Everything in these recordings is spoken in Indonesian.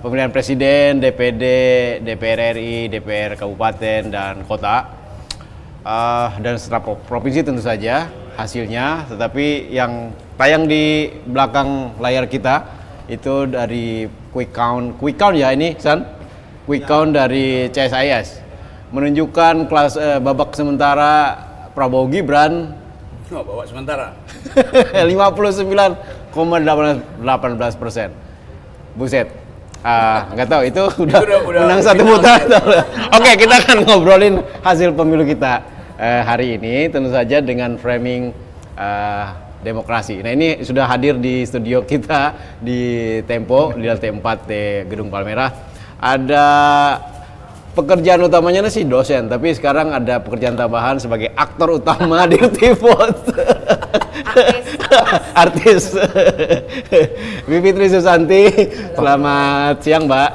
pemilihan presiden, DPD, DPR RI, DPR kabupaten dan kota, dan setelah provinsi tentu saja hasilnya. Tetapi yang tayang di belakang layar kita itu dari quick count ya ini, San? Quick count dari CSIS menunjukkan babak sementara Prabowo Gibran. Babak sementara 59,18%. Buset. Nggak tahu itu udah menang satu putaran. Oke, kita akan ngobrolin hasil pemilu kita hari ini, tentu saja dengan framing demokrasi. Nah, ini sudah hadir di studio kita di Tempo di lantai 4 Gedung Palmerah. Ada pekerjaan utamanya sih dosen, tapi sekarang ada pekerjaan tambahan sebagai aktor utama di Tivot. Artis. Bivitri Susanti, selamat siang Mbak.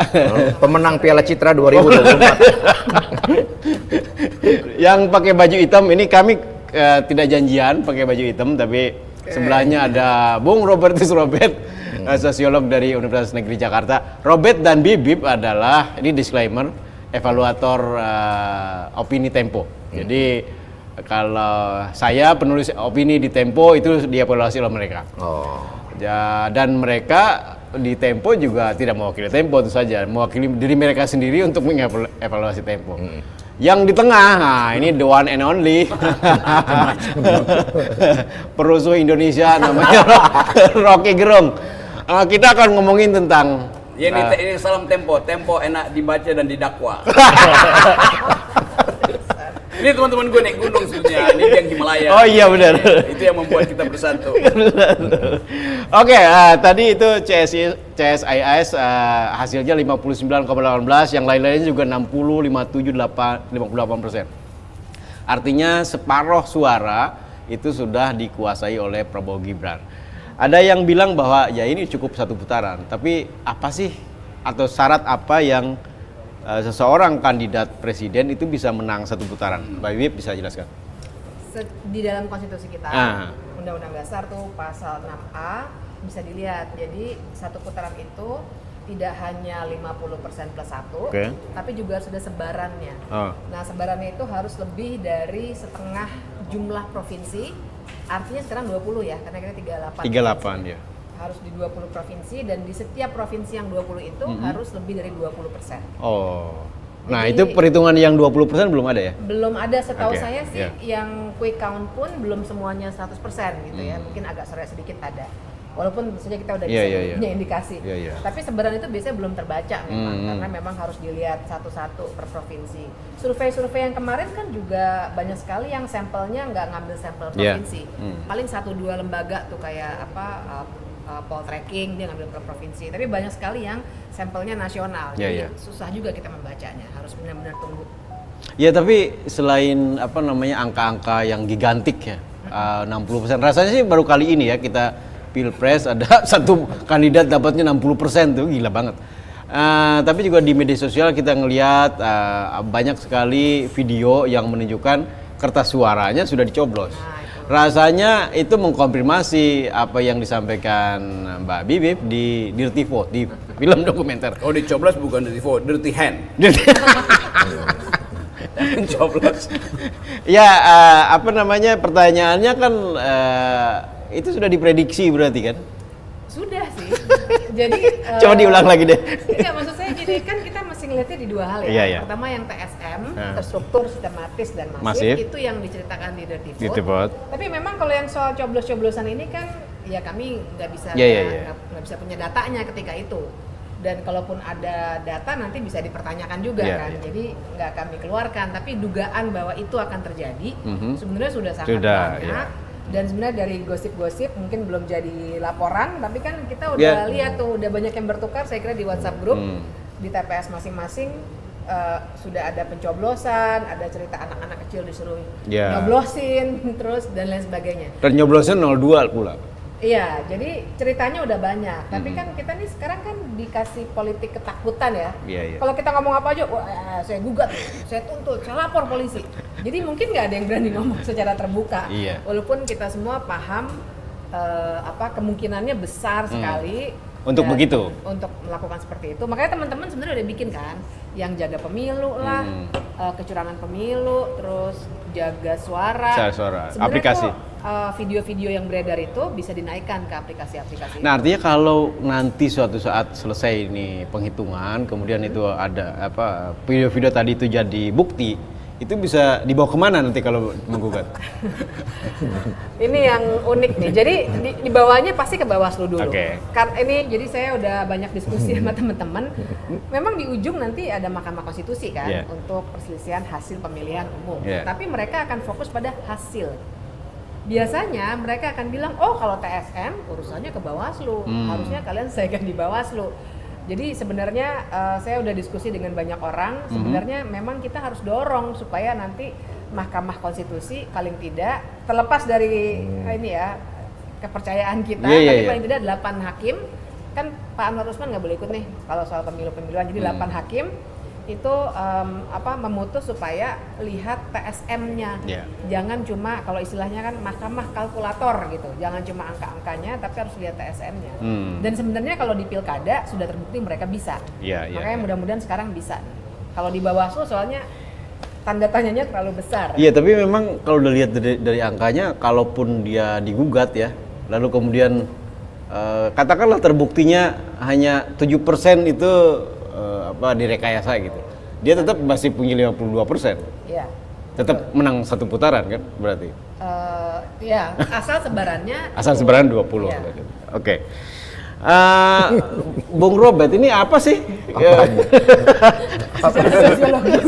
Pemenang Piala Citra 2024. Yang pakai baju hitam ini kami tidak janjian pakai baju hitam, tapi sebelahnya ada Bung Robertus Robert, sosiolog dari Universitas Negeri Jakarta. Robert dan Bibip adalah, ini disclaimer, evaluator opini Tempo. Jadi kalau saya penulis opini di Tempo itu dievaluasi oleh mereka. Dan mereka di Tempo juga tidak mewakili Tempo, itu saja mewakili diri mereka sendiri untuk mengevaluasi Tempo. Yang di tengah, nah ini the one and only perusuh Indonesia namanya Rocky Gerung. Kita akan ngomongin tentang ini salam Tempo enak dibaca dan didakwa. Ini teman-teman gue naik gunung sebenarnya, ini yang Himalaya. Oh iya benar. Itu yang membuat kita bersatu. Oke, tadi itu CSIS hasilnya 59,18, yang lain-lainnya juga 60, 57, 58%. Artinya separuh suara itu sudah dikuasai oleh Prabowo Gibran. Ada yang bilang bahwa ya ini cukup satu putaran, tapi apa sih atau syarat apa yang seseorang kandidat presiden itu bisa menang satu putaran? Mbak Bibip bisa jelaskan? Di dalam konstitusi kita, Undang-Undang Dasar tuh pasal 6A bisa dilihat. Jadi satu putaran itu tidak hanya 50% plus 1, tapi juga sudah sebarannya. Nah, sebarannya itu harus lebih dari setengah jumlah provinsi. Artinya sekarang 20 ya, karena kita 38. 38 ya. Harus di 20 provinsi, dan di setiap provinsi yang 20 itu harus lebih dari 20%. Nah, jadi, itu perhitungan yang 20% belum ada ya? Belum ada, setahu saya sih yang quick count pun belum semuanya 100% gitu ya. Mungkin agak sore sedikit ada. Walaupun tentu saja kita udah bisa punya indikasi. Tapi sebaran itu biasanya belum terbaca memang, karena memang harus dilihat satu-satu per provinsi. Survei-survei yang kemarin kan juga banyak sekali yang sampelnya nggak ngambil sampel provinsi. Paling 1-2 lembaga tuh kayak poll tracking dia ngambil per provinsi, tapi banyak sekali yang sampelnya nasional. Jadi susah juga kita membacanya, harus benar-benar tunggu. Ya, tapi selain angka-angka yang gigantik ya, 60%, rasanya sih baru kali ini ya kita Pilpres ada satu kandidat dapatnya 60%, tuh gila banget. Tapi juga di media sosial kita ngelihat banyak sekali video yang menunjukkan kertas suaranya sudah dicoblos. Rasanya itu mengkonfirmasi apa yang disampaikan Mbak Bibip di Dirty Vote, di film dokumenter. Oh, dicoblos bukan Dirty Vote, Dirty Hand. Mencoblos. Ya, pertanyaannya kan itu sudah diprediksi berarti kan? Sudah sih. Jadi coba diulang lagi deh. Enggak, maksud saya gini, kan kita masih ngeliatnya di dua hal ya. Pertama yang TSM, terstruktur, sistematis dan masif, itu yang diceritakan di Dirty Vote. Tapi memang kalau yang soal coblos-coblosan ini kan ya kami nggak bisa bisa punya datanya ketika itu. Dan kalaupun ada data nanti bisa dipertanyakan juga kan. Jadi nggak kami keluarkan, tapi dugaan bahwa itu akan terjadi sebenarnya sudah sangat banyak. Dan sebenarnya dari gosip-gosip mungkin belum jadi laporan, tapi kan kita udah lihat tuh, udah banyak yang bertukar saya kira di WhatsApp grup, di TPS masing-masing sudah ada pencoblosan, ada cerita anak-anak kecil disuruh nyoblosin, terus dan lain sebagainya. Dan nyoblosin 02 pula. Iya, jadi ceritanya udah banyak. Tapi kan kita nih sekarang kan dikasih politik ketakutan ya. Kalau kita ngomong apa aja, wah, saya gugat, saya tuntut, saya lapor polisi. Jadi mungkin nggak ada yang berani ngomong secara terbuka. Walaupun kita semua paham kemungkinannya besar sekali untuk begitu. Untuk melakukan seperti itu. Makanya teman-teman sebenarnya udah bikin kan, yang jaga pemilu lah, kecurangan pemilu, terus jaga suara. Aplikasi. Video-video yang beredar itu bisa dinaikkan ke aplikasi-aplikasi. Nah, artinya kalau nanti suatu saat selesai ini penghitungan, kemudian itu ada video-video tadi itu jadi bukti, itu bisa dibawa kemana nanti kalau menggugat? Ini yang unik nih. Jadi dibawanya pasti ke Bawaslu dulu. Okay. Ini jadi saya udah banyak diskusi sama teman-teman. Memang di ujung nanti ada Mahkamah Konstitusi kan untuk perselisihan hasil pemilihan umum. Tapi mereka akan fokus pada hasil. Biasanya mereka akan bilang, oh kalau TSM urusannya ke Bawaslu, harusnya kalian selesaikan di Bawaslu. Jadi sebenarnya saya udah diskusi dengan banyak orang, sebenarnya memang kita harus dorong supaya nanti Mahkamah Konstitusi paling tidak terlepas dari ini ya kepercayaan kita, tapi paling tidak 8 hakim, kan Pak Anwar Usman nggak boleh ikut nih kalau soal pemilu-pemiluan, jadi 8 hakim itu memutus supaya lihat TSM-nya, jangan cuma kalau istilahnya kan mahkamah kalkulator gitu, jangan cuma angka-angkanya tapi harus lihat TSM-nya. Dan sebenarnya kalau di pilkada sudah terbukti mereka bisa, makanya mudah-mudahan sekarang bisa. Kalau di Bawaslu soalnya tanda tanyanya terlalu besar. Iya, tapi memang kalau udah lihat dari angkanya, kalaupun dia digugat ya, lalu kemudian katakanlah terbuktinya hanya 7% itu direkayasa gitu, dia tetap masih punya 52%. Iya. Tetap menang satu putaran kan berarti? Ya, asal sebarannya. Asal sebaran 20. Ya. Oke. Bung Robert, ini apa sih? Sosiologis.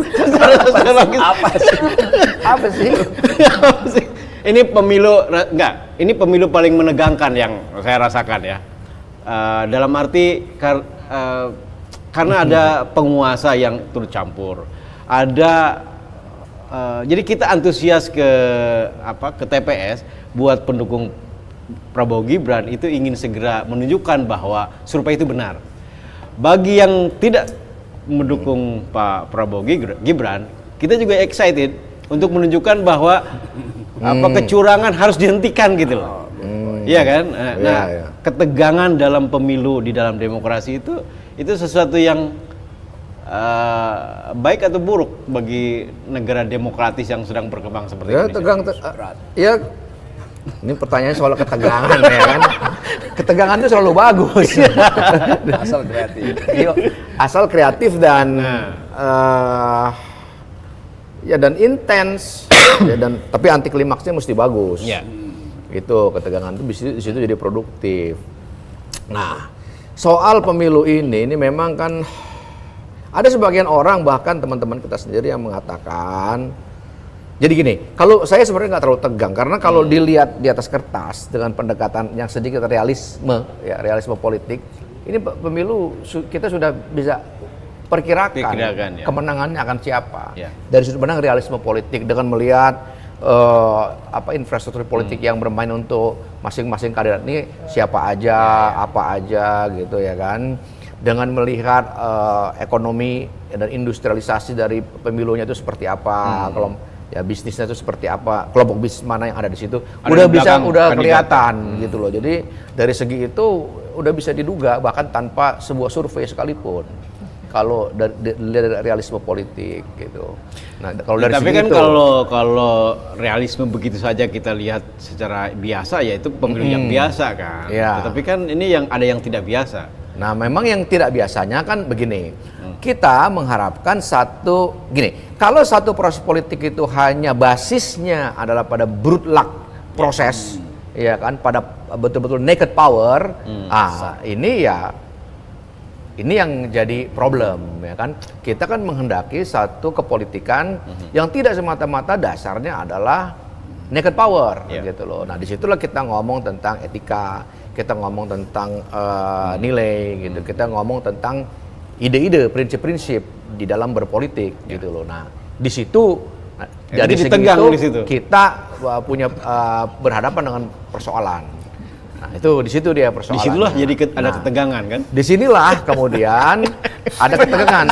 Apa sih? Ini pemilu ini pemilu paling menegangkan yang saya rasakan ya. Dalam arti karena ada penguasa yang turut campur, jadi kita antusias ke TPS buat pendukung Prabowo Gibran itu ingin segera menunjukkan bahwa survei itu benar. Bagi yang tidak mendukung Pak Prabowo Gibran, kita juga excited untuk menunjukkan bahwa kecurangan harus dihentikan gitu loh. Iya kan? Ketegangan dalam pemilu di dalam demokrasi itu sesuatu yang baik atau buruk bagi negara demokratis yang sedang berkembang seperti Indonesia? Ini pertanyaannya soal ketegangan ya kan. Ketegangan itu selalu bagus. Asal kreatif. Asal kreatif dan dan intens dan tapi anti klimaksnya mesti bagus. Itu ketegangan itu di situ jadi produktif. Nah, soal pemilu ini memang kan ada sebagian orang, bahkan teman-teman kita sendiri yang mengatakan, jadi gini, kalau saya sebenarnya nggak terlalu tegang karena kalau dilihat di atas kertas dengan pendekatan yang sedikit realisme politik, ini pemilu kita sudah bisa perkirakan kemenangannya akan siapa. Dari sudut pandang realisme politik dengan melihat infrastruktur politik yang bermain untuk masing-masing kandidat ini siapa aja, apa aja gitu ya kan. Dengan melihat ekonomi dan industrialisasi dari pemilunya itu seperti apa, kalau bisnisnya itu seperti apa, kelompok bisnis mana yang ada di situ, udah kelihatan gitu loh. Jadi dari segi itu udah bisa diduga bahkan tanpa sebuah survei sekalipun. Kalau dari realisme politik gitu. Nah, kalau dari tapi kan kalau realisme begitu saja kita lihat secara biasa ya itu pemilu yang biasa kan. Tetapi kan ini yang ada yang tidak biasa. Nah, memang yang tidak biasanya kan begini. Kita mengharapkan kalau satu proses politik itu hanya basisnya adalah pada brute luck proses, ya kan, pada betul-betul naked power. Ini yang jadi problem, ya kan. Kita kan menghendaki satu kepolitikan yang tidak semata-mata dasarnya adalah naked power, gitu loh. Nah, disitulah kita ngomong tentang etika, kita ngomong tentang nilai, gitu. Kita ngomong tentang ide-ide, prinsip-prinsip di dalam berpolitik, gitu loh. Nah, di situ dari segi itu kita punya berhadapan dengan persoalan. Nah, itu di situ dia persoalan. Disitulah jadi ada ketegangan kan? Disinilah kemudian ada ketegangan.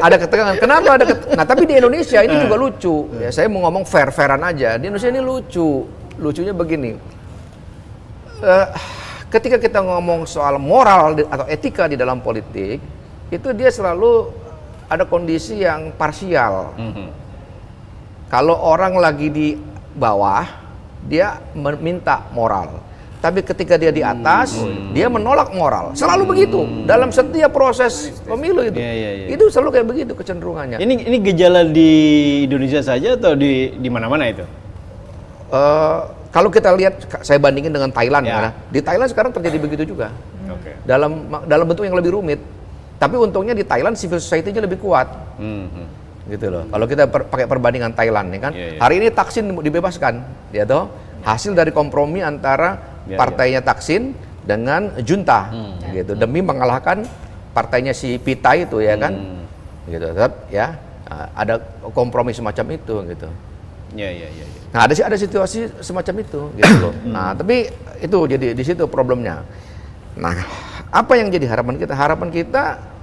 Ada ketegangan. Kenapa ada Nah, tapi di Indonesia ini juga lucu. Ya, saya mau ngomong fair-fairan aja. Di Indonesia ini lucu. Lucunya begini. ketika kita ngomong soal moral atau etika di dalam politik, itu dia selalu ada kondisi yang parsial. Kalau orang lagi di bawah, dia meminta moral. Tapi ketika dia di atas, dia menolak moral. Selalu begitu dalam setiap proses pemilu itu. Itu selalu kayak begitu kecenderungannya. Ini gejala di Indonesia saja atau di mana-mana itu? Kalau kita lihat, saya bandingin dengan Thailand, di Thailand sekarang terjadi begitu juga. Dalam bentuk yang lebih rumit. Tapi untungnya di Thailand civil society-nya lebih kuat. Gitu loh. Kalau kita pakai perbandingan Thailand, ya kan, hari ini Thaksin dibebaskan, ya toh, hasil dari kompromi antara partainya Thaksin dengan junta, gitu, demi mengalahkan partainya si Pitai itu, ya kan, gitu. Tetap ya ada kompromi semacam itu, gitu. Nah, ada situasi semacam itu, gitu loh. Nah, tapi itu jadi di situ problemnya. Nah, apa yang jadi harapan kita? Harapan kita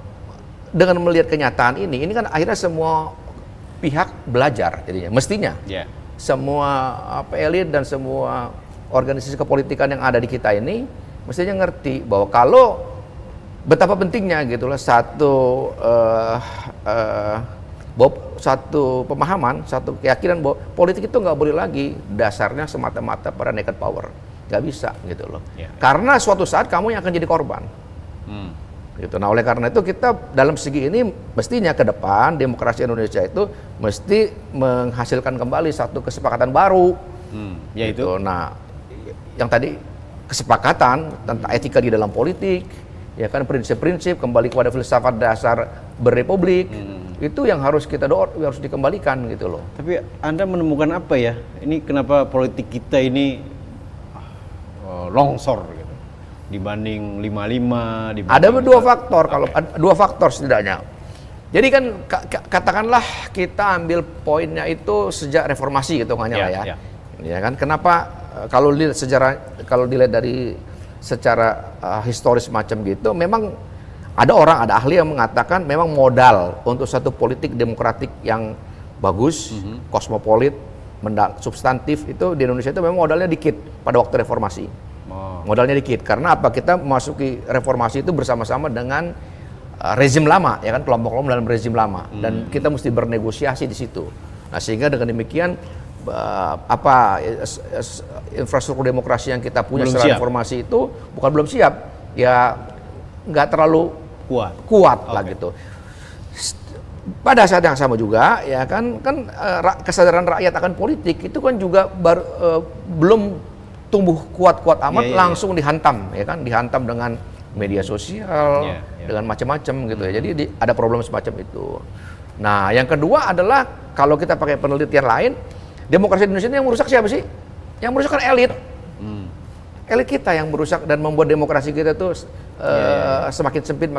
dengan melihat kenyataan ini kan akhirnya semua pihak belajar jadinya, mestinya. Semua elit dan semua organisasi kepolitikan yang ada di kita ini mestinya ngerti bahwa kalau betapa pentingnya gitulah satu pemahaman, satu keyakinan bahwa politik itu nggak boleh lagi dasarnya semata-mata pada naked power, nggak bisa gitu loh. Karena suatu saat kamu yang akan jadi korban. Gitu. Nah, oleh karena itu kita dalam segi ini mestinya ke depan demokrasi Indonesia itu mesti menghasilkan kembali satu kesepakatan baru. Yaitu. Gitu. Nah, yang tadi kesepakatan tentang etika di dalam politik, ya kan, prinsip-prinsip kembali kepada filsafat dasar berrepublik. Itu yang harus kita harus dikembalikan gitu loh. Tapi Anda menemukan apa ya? Ini kenapa politik kita ini longsor gitu dibanding 55 ada dua faktor, kalau dua faktor setidaknya. Jadi kan katakanlah kita ambil poinnya itu sejak reformasi gitu lah ya. Ya kan, kenapa kalau dilihat sejarah, kalau dilihat dari secara historis macam gitu, memang ada ahli yang mengatakan memang modal untuk satu politik demokratik yang bagus, kosmopolit, substantif itu di Indonesia itu memang modalnya dikit pada waktu reformasi. Modalnya dikit, karena apa? Kita memasuki reformasi itu bersama-sama dengan rezim lama, ya kan, kelompok-kelompok dalam rezim lama, dan kita mesti bernegosiasi di situ. Nah, sehingga dengan demikian infrastruktur demokrasi yang kita punya setelah reformasi itu bukan belum siap, ya nggak terlalu kuat lah gitu. Pada saat yang sama juga, ya kan kesadaran rakyat akan politik itu kan juga belum tumbuh kuat-kuat amat, langsung dihantam, ya kan, dihantam dengan media sosial, dengan macam-macam gitu ya. Jadi ada problem semacam itu. Nah, yang kedua adalah kalau kita pakai penelitian lain, demokrasi Indonesia ini yang merusak siapa sih? Yang merusak kan elit. Elit kita yang merusak dan membuat demokrasi kita tuh semakin sempit,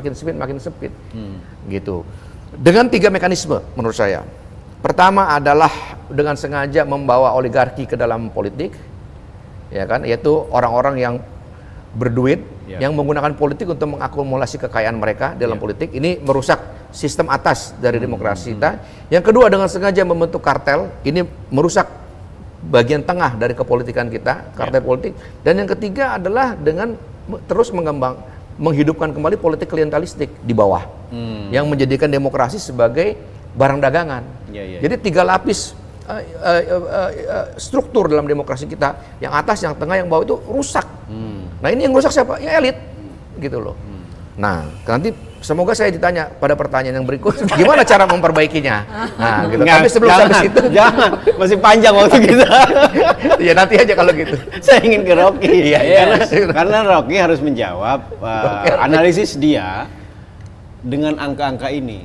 gitu. Dengan 3 mekanisme menurut saya. Pertama adalah dengan sengaja membawa oligarki ke dalam politik, ya kan, yaitu orang-orang yang berduit, yang menggunakan politik untuk mengakumulasi kekayaan mereka dalam politik. Ini merusak sistem atas dari demokrasi kita. Yang kedua, dengan sengaja membentuk kartel, ini merusak bagian tengah dari kepolitikan kita, kartel politik. Dan yang ketiga adalah dengan terus menghidupkan kembali politik klientelistik di bawah, yang menjadikan demokrasi sebagai barang dagangan. Jadi 3 lapis struktur dalam demokrasi kita, yang atas, yang tengah, yang bawah itu rusak. Nah, ini yang rusak siapa? Ya elit, gitu loh. Nah, nanti semoga saya ditanya pada pertanyaan yang berikut, gimana cara memperbaikinya? Nah, gitu. Tapi sebelum sampai situ, jangan, masih panjang waktu kita. Ya nanti aja kalau gitu. Saya ingin ke Rocky, karena Rocky harus menjawab analisis dia dengan angka-angka ini.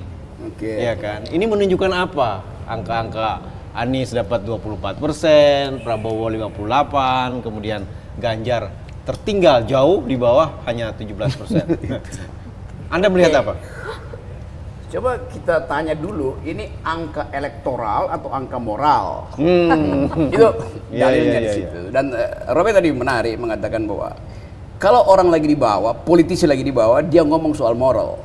Ya kan? Ini menunjukkan apa? Angka-angka Anies dapat 24%, Prabowo 58%, kemudian Ganjar tertinggal jauh di bawah hanya 17%. Anda melihat apa? Coba kita tanya dulu, ini angka elektoral atau angka moral? Itu dalilnya di situ. Dan Robert tadi menarik mengatakan bahwa kalau orang lagi di bawah, politisi lagi di bawah, dia ngomong soal moral.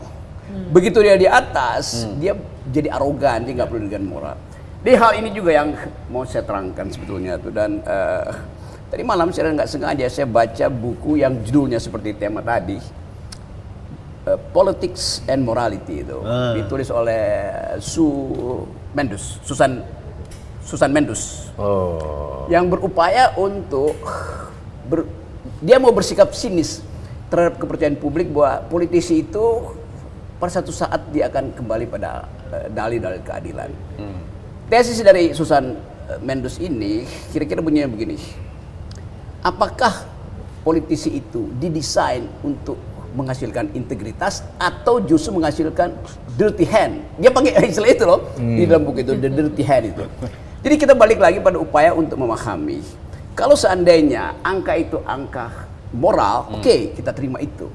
Begitu dia di atas, dia jadi arogan, dia nggak perlu dengan moral. Di hal ini juga yang mau saya terangkan sebetulnya tuh, dan Tadi malam secara nggak sengaja saya baca buku yang judulnya seperti tema tadi, Politics and Morality itu, ditulis oleh Susan Mendus, yang berupaya untuk dia mau bersikap sinis terhadap kepercayaan publik bahwa politisi itu pada satu saat dia akan kembali pada dalil-dalil keadilan. Tesis dari Susan Mendus ini kira-kira bunyinya begini. Apakah politisi itu didesain untuk menghasilkan integritas atau justru menghasilkan dirty hand? Dia pakai istilah itu loh di dalam buku itu, the dirty hand itu. Jadi kita balik lagi pada upaya untuk memahami. Kalau seandainya angka itu angka moral, oke, kita terima itu.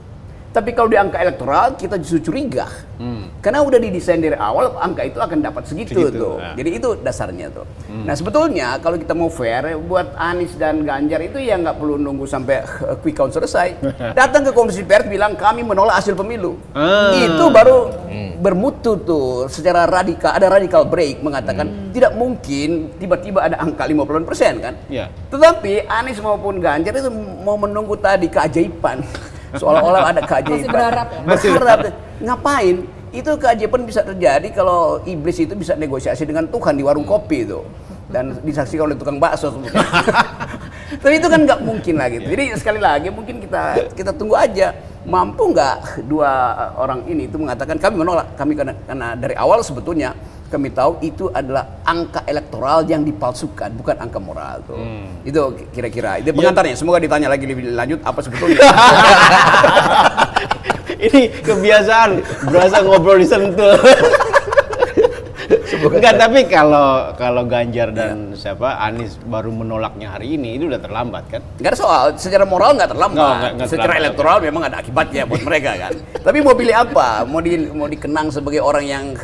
Tapi kalau di angka elektoral kita justru curiga, karena udah didesain dari awal angka itu akan dapat segitu tuh. Ya. Jadi itu dasarnya tuh. Nah sebetulnya kalau kita mau fair, buat Anies dan Ganjar itu ya nggak perlu nunggu sampai quick count selesai. Datang ke komisi pers bilang kami menolak hasil pemilu. Itu baru bermutu tuh secara radikal, ada radical break mengatakan tidak mungkin tiba-tiba ada angka 50% kan. Yeah. Tetapi Anies maupun Ganjar itu mau menunggu tadi keajaiban. Seolah-olah ada keajaiban. Masih berharap. Ngapain? Itu keajaiban bisa terjadi kalau iblis itu bisa negosiasi dengan Tuhan di warung kopi itu. Dan disaksikan oleh tukang bakso. Tapi itu kan nggak mungkin lagi. Jadi sekali lagi mungkin kita tunggu aja. Mampu nggak dua orang ini itu mengatakan kami menolak. Kami karena dari awal sebetulnya kami tahu itu adalah angka elektoral yang dipalsukan, bukan angka moral tuh. Itu kira-kira. Itu pengantarnya. Semoga ditanya lagi lebih lanjut apa sebetulnya. Ini kebiasaan berasa ngobrol di Sentul. Enggak, tapi kalau Ganjar dan Anies baru menolaknya hari ini itu udah terlambat kan? Enggak ada soal, secara moral nggak terlambat. Nggak secara terlambat, elektoral memang ada akibatnya buat mereka kan. Tapi mau pilih apa? Mau dikenang sebagai orang yang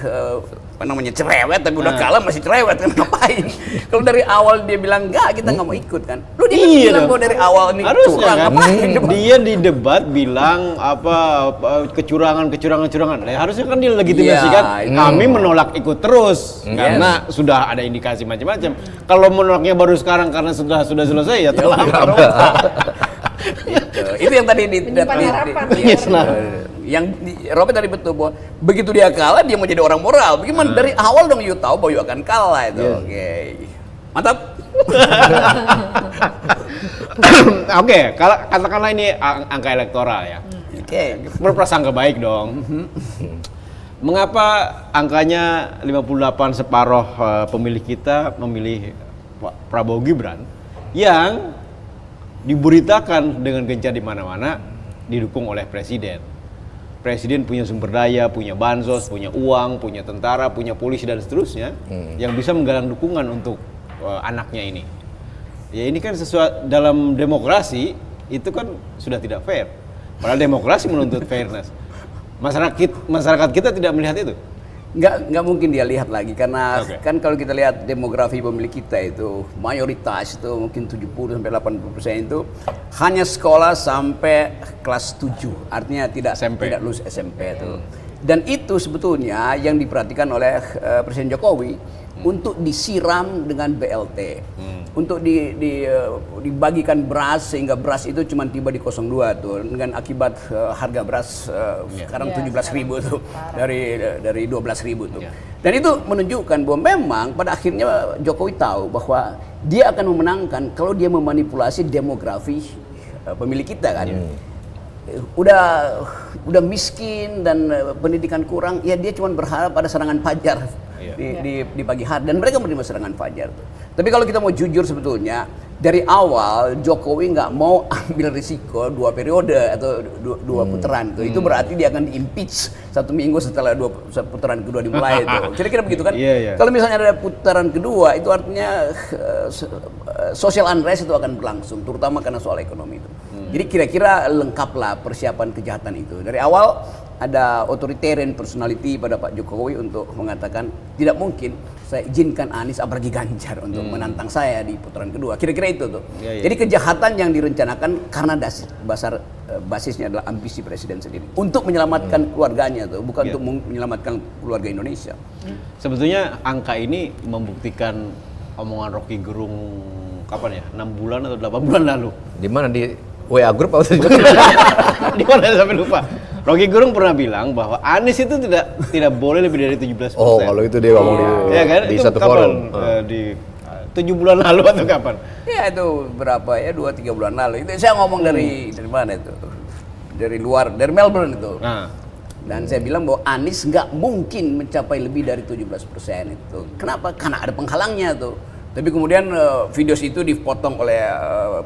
cerewet tapi udah kalah masih cerewet kan, ngapain? Kalau dari awal dia bilang enggak, kita nggak mau ikut kan. Lu dia bilang bahwa dari awal ini curang, kan? ngapain? Dia di debat bilang kecurangan. Nah, harusnya kan dia legitimasikan kami menolak ikut terus karena sudah ada indikasi macam-macam. Kalau menolaknya baru sekarang karena sudah selesai ya terlambat. Itu yang tadi yang Robert tadi betul bahwa begitu dia kalah dia mau jadi orang moral. Bagaimana dari awal dong you tahu bahwa you akan kalah itu. Oke. Mantap. Oke, kalau katakanlah ini angka elektoral ya. Oke. Berprasangka baik dong. Mengapa angkanya 58 separuh pemilih kita memilih Prabowo Gibran yang diberitakan dengan gencar di mana-mana didukung oleh presiden. Presiden punya sumber daya, punya bansos, punya uang, punya tentara, punya polisi dan seterusnya yang bisa menggalang dukungan untuk anaknya ini. Ya ini kan sesuatu dalam demokrasi itu kan sudah tidak fair. Padahal demokrasi menuntut fairness. Masyarakat kita tidak melihat itu. Nggak mungkin dia lihat lagi karena kan kalau kita lihat demografi pemilih kita itu mayoritas itu mungkin 70-80% itu hanya sekolah sampai kelas 7, artinya tidak lulus SMP itu. Dan itu sebetulnya yang diperhatikan oleh Presiden Jokowi untuk disiram dengan BLT, untuk dibagikan beras sehingga beras itu cuma tiba di 02 tuh dengan akibat harga beras sekarang 17.000 tuh dari 12.000 tuh. Dan itu menunjukkan bahwa memang pada akhirnya Jokowi tahu bahwa dia akan memenangkan kalau dia memanipulasi demografi pemilih kita kan. Udah miskin dan pendidikan kurang, ya dia cuma berharap pada serangan fajar di pagi hari dan mereka menerima serangan fajar tuh. Tapi kalau kita mau jujur sebetulnya dari awal Jokowi nggak mau ambil risiko 2 periode atau dua putaran tuh. Itu berarti dia akan di-impeach 1 minggu setelah putaran kedua dimulai itu. Kira-kira begitu kan? Kalau misalnya ada putaran kedua itu artinya social unrest itu akan berlangsung, terutama karena soal ekonomi itu. Jadi kira-kira lengkaplah persiapan kejahatan itu. Dari awal ada authoritarian personality pada Pak Jokowi untuk mengatakan tidak mungkin saya izinkan Anies apalagi Ganjar untuk menantang saya di putaran kedua. Kira-kira itu tuh. Jadi kejahatan yang direncanakan karena basisnya adalah ambisi presiden sendiri untuk menyelamatkan keluarganya tuh, bukan untuk menyelamatkan keluarga Indonesia. Sebetulnya angka ini membuktikan omongan Rocky Gerung kapan ya? 6 bulan atau 8 bulan lalu. Di mana, di WA Group atau Di mana sampai lupa. Rocky Gerung pernah bilang bahwa Anies itu tidak boleh lebih dari 17%. Oh, kalau itu dia ngomong ya kan? di Itu satu kapan? forum. Di 7 bulan lalu atau kapan? Ya itu berapa ya, 2-3 bulan lalu. Itu saya ngomong dari mana itu? Dari luar, dari Melbourne itu. Nah. Dan saya bilang bahwa Anies nggak mungkin mencapai lebih dari 17% itu. Kenapa? Karena ada penghalangnya tuh. Tapi kemudian video itu dipotong oleh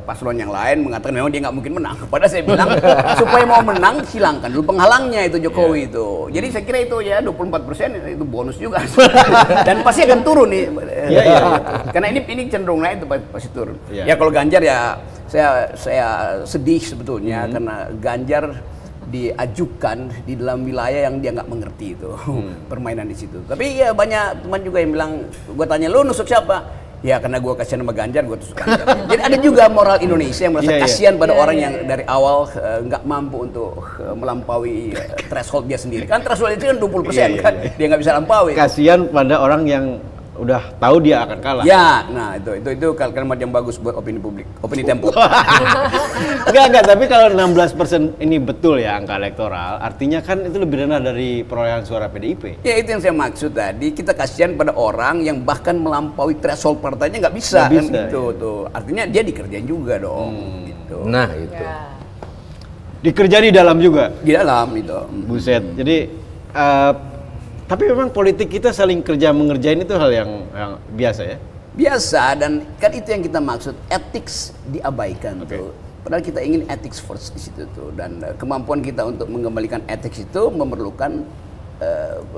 paslon yang lain mengatakan memang dia nggak mungkin menang. Padahal saya bilang supaya mau menang hilangkan dulu penghalangnya itu Jokowi itu. Jadi saya kira itu ya 24% itu bonus juga. Dan pasti akan turun nih. Karena ini cenderung naik itu pasti turun. Ya kalau Ganjar ya saya sedih sebetulnya karena Ganjar diajukan di dalam wilayah yang dia nggak mengerti itu permainan di situ. Tapi ya banyak teman juga yang bilang, gue tanya lu nusuk siapa? Ya karena gue kasihan sama Ganjar, gue tusuk Ganjar. Jadi ada juga moral Indonesia yang merasa kasihan pada orang yang dari awal nggak mampu untuk melampaui threshold dia sendiri. Kan threshold itu kan 20% kan, dia nggak bisa lampaui. Kasihan pada orang yang udah tahu dia akan kalah. Ya, nah itu kalimat yang bagus buat opini publik, opini Tempo. Enggak, tapi kalau 16% ini betul ya angka elektoral, artinya kan itu lebih rendah dari perolehan suara PDIP. Ya itu yang saya maksud tadi, kita kasihan pada orang yang bahkan melampaui threshold partainya nggak bisa, kan gitu tuh. Artinya dia dikerjain juga dong. Gitu. Nah itu. Dikerja di dalam juga. Di dalam itu. Buset. Jadi tapi memang politik kita saling kerja mengerjain itu hal yang biasa ya? Biasa, dan kan itu yang kita maksud, ethics diabaikan tuh. Padahal kita ingin ethics first di situ tuh, dan kemampuan kita untuk mengembalikan ethics itu memerlukan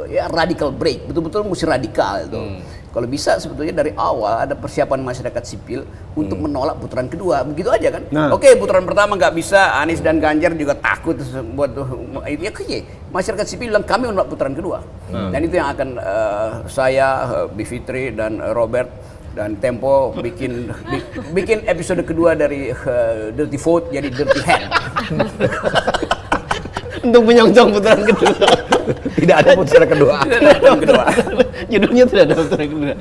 ya radical break, betul-betul mesti radikal itu. Kalau bisa sebetulnya dari awal ada persiapan masyarakat sipil untuk menolak putaran kedua, begitu aja kan? Oke, putaran pertama nggak bisa, Anies dan Ganjar juga takut buat ya masyarakat sipil bilang kami menolak putaran kedua, dan itu yang akan saya, Bivitri dan Robert dan Tempo bikin episode kedua dari Dirty Vote jadi Dirty Hand. Untuk menyongsong putaran kedua. Tidak ada putaran kedua. Judulnya tidak ada putaran kedua.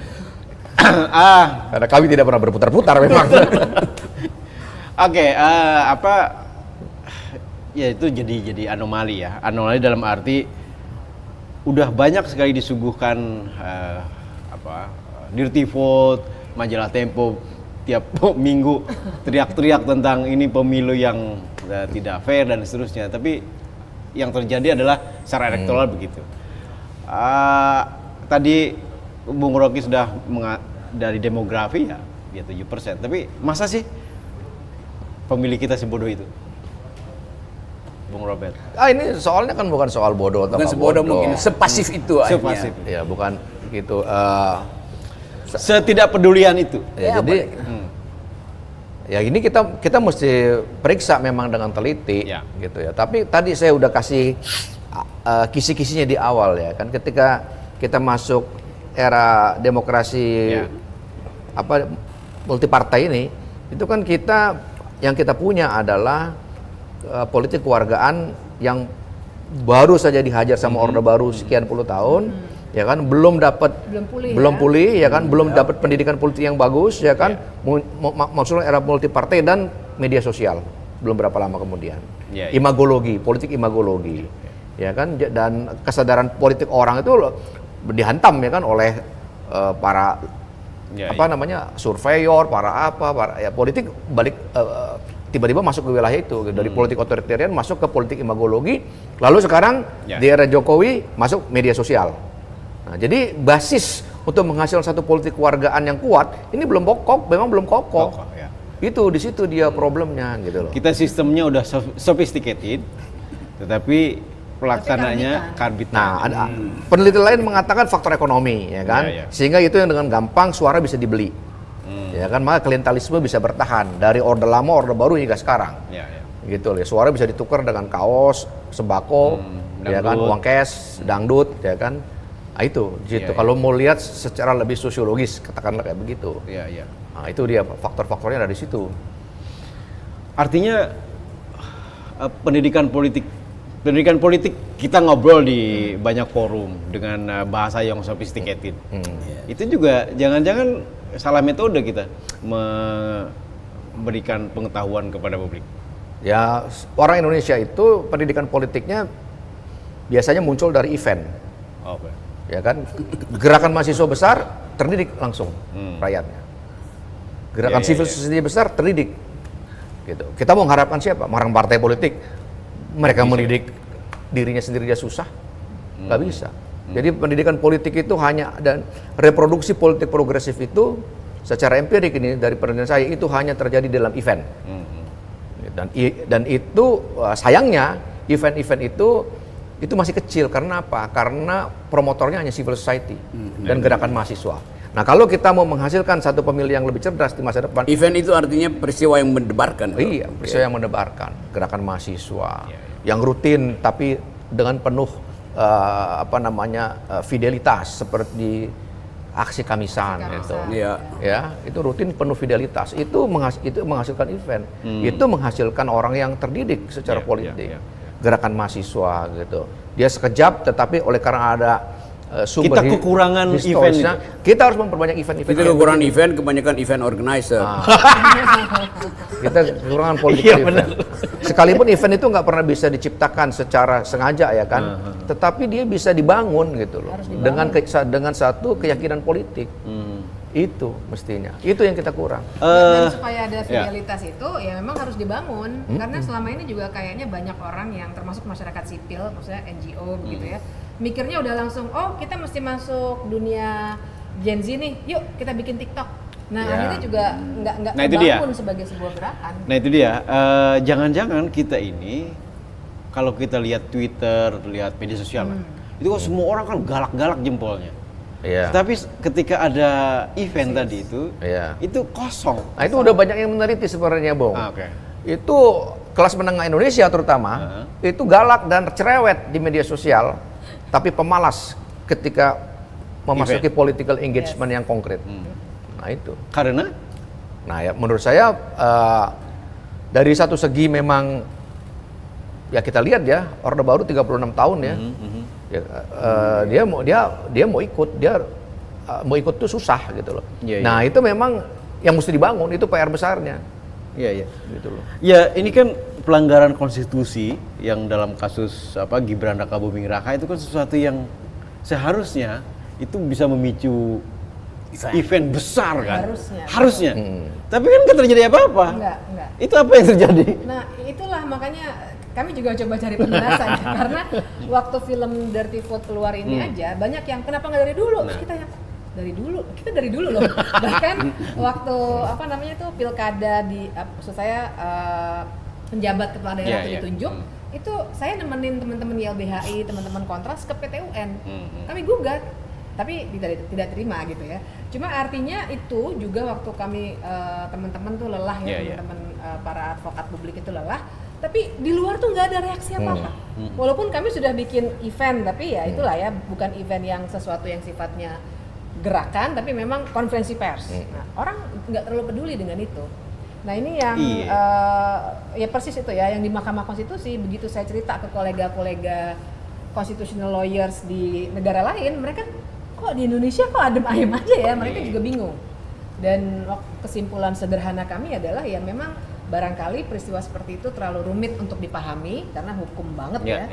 Karena kami tidak pernah berputar-putar memang. Oke, ya itu jadi anomali ya. Anomali dalam arti udah banyak sekali disuguhkan Dirty Vote, majalah Tempo tiap minggu teriak-teriak tentang ini pemilu yang tidak fair dan seterusnya. Tapi yang terjadi adalah secara elektoral begitu. Tadi Bung Rocky sudah dari demografi ya 7%. Tapi masa sih pemilih kita sebodoh itu, Bung Robert? Ini soalnya kan bukan soal bodoh atau bukan sebodoh, mungkin sepasif itu aja. Sepasif. Ya bukan gitu. Setidak pedulian itu. Ya, jadi ya ini kita mesti periksa memang dengan teliti gitu ya. Tapi tadi saya udah kasih kisi-kisinya di awal ya kan, ketika kita masuk era demokrasi multipartai ini, itu kan yang kita punya adalah politik kewargaan yang baru saja dihajar sama Orde Baru sekian puluh tahun. Ya kan belum pulih ya kan, belum dapat pendidikan politik yang bagus ya kan, maksudnya era multipartai dan media sosial belum berapa lama kemudian, imagologi, politik imagologi ya kan, dan kesadaran politik orang itu dihantam ya kan oleh para surveyor, para politik balik tiba-tiba masuk ke wilayah itu, dari politik otoritarian masuk ke politik imagologi, lalu sekarang di era Jokowi masuk media sosial. Nah, jadi basis untuk menghasilkan satu politik kewargaan yang kuat ini memang belum kokoh. Itu di situ dia problemnya gitu loh. Kita sistemnya udah sophisticated, tetapi pelaksananya karbit. Nah, ada peneliti lain mengatakan faktor ekonomi ya kan, sehingga itu yang dengan gampang suara bisa dibeli. Ya kan, maka klientelisme bisa bertahan dari Orde Lama, Orde Baru hingga sekarang. Gitu loh, suara bisa ditukar dengan kaos, sembako, ya kan, uang cash, dangdut, ya kan. Nah, itu gitu. Kalau mau lihat secara lebih sosiologis, katakanlah kayak begitu. Nah, itu dia faktor-faktornya dari situ. Artinya pendidikan politik kita ngobrol di banyak forum dengan bahasa yang sophisticated. Itu juga jangan-jangan salah metode kita memberikan pengetahuan kepada publik? Ya, orang Indonesia itu pendidikan politiknya biasanya muncul dari event. Oke. Ya kan? Gerakan mahasiswa besar terdidik langsung rakyatnya. Gerakan civil society besar terdidik. Gitu. Kita mau mengharapkan siapa? Orang partai politik. Mereka mendidik dirinya sendiri dia susah. Nggak bisa. Jadi pendidikan politik itu hanya, dan reproduksi politik progresif itu secara empirik ini dari penelitian saya itu hanya terjadi dalam event. Dan itu sayangnya event-event itu masih kecil. Karena apa? Karena promotornya hanya civil society dan gerakan mahasiswa. Nah, kalau kita mau menghasilkan satu pemilih yang lebih cerdas di masa depan, event itu artinya peristiwa yang mendebarkan. iya, peristiwa yang mendebarkan, gerakan mahasiswa yang rutin tapi dengan penuh fidelitas seperti aksi Kamisan itu. Iya. Ya, itu rutin penuh fidelitas. Itu menghasilkan event. Itu menghasilkan orang yang terdidik secara politik. Gerakan mahasiswa gitu. Dia sekejap tetapi oleh karena ada sumber kita kekurangan event itu. Kita harus memperbanyak event-event. Itu kekurangan event, kebanyakan event organizer. Kita kekurangan political event. Sekalipun event itu nggak pernah bisa diciptakan secara sengaja ya kan, tetapi dia bisa dibangun gitu loh dengan satu keyakinan politik. Itu mestinya. Itu yang kita kurang. Dan supaya ada fidelitas itu ya memang harus dibangun karena selama ini juga kayaknya banyak orang yang termasuk masyarakat sipil, maksudnya NGO begitu ya, mikirnya udah langsung kita mesti masuk dunia Gen Z nih, yuk kita bikin TikTok. Nah akhirnya juga nggak terbangun sebagai sebuah gerakan. Nah itu dia, jangan-jangan kita ini kalau kita lihat Twitter, lihat media sosial itu kok semua orang kan galak-galak jempolnya. Iya. Tapi ketika ada event tadi itu kosong. Nah itu udah banyak yang meneliti sebenarnya, Bong. Itu kelas menengah Indonesia terutama itu galak dan cerewet di media sosial, tapi pemalas ketika memasuki political engagement yang konkret. Nah itu. Karena? Nah ya menurut saya dari satu segi memang ya kita lihat ya Orde Baru 36 tahun ya. Dia mau ikut tuh susah gitu loh. Nah itu memang yang mesti dibangun, itu PR besarnya. Iya. Gitu loh. Ya ini kan pelanggaran konstitusi yang dalam kasus Gibran Raka Buming Raka itu kan sesuatu yang seharusnya itu bisa memicu event besar kan. Harusnya. Tapi kan nggak terjadi apa-apa. Enggak. Itu apa yang terjadi? Nah itulah makanya kami juga coba cari penjelasan karena waktu film Dirty Vote keluar ini aja banyak yang kenapa nggak dari dulu? Terus kita dari dulu loh. Bahkan waktu pilkada di maksud saya penjabat kepala daerah itu ditunjuk, itu saya nemenin teman-teman YLBHI, teman-teman Kontras ke PT UN. Kami gugat, tapi tidak terima gitu ya. Cuma artinya itu juga waktu kami teman-teman tuh lelah teman-teman para advokat publik itu lelah. Tapi di luar tuh nggak ada reaksi apa-apa. Walaupun kami sudah bikin event, tapi ya itulah ya, bukan event yang sesuatu yang sifatnya gerakan, tapi memang konferensi pers. Nah, orang nggak terlalu peduli dengan itu. Nah ini yang ya persis itu ya, yang di Mahkamah Konstitusi, begitu saya cerita ke kolega-kolega constitutional lawyers di negara lain, mereka kok di Indonesia kok adem ayem aja ya, mereka juga bingung. Dan kesimpulan sederhana kami adalah ya memang barangkali peristiwa seperti itu terlalu rumit untuk dipahami karena hukum banget ya.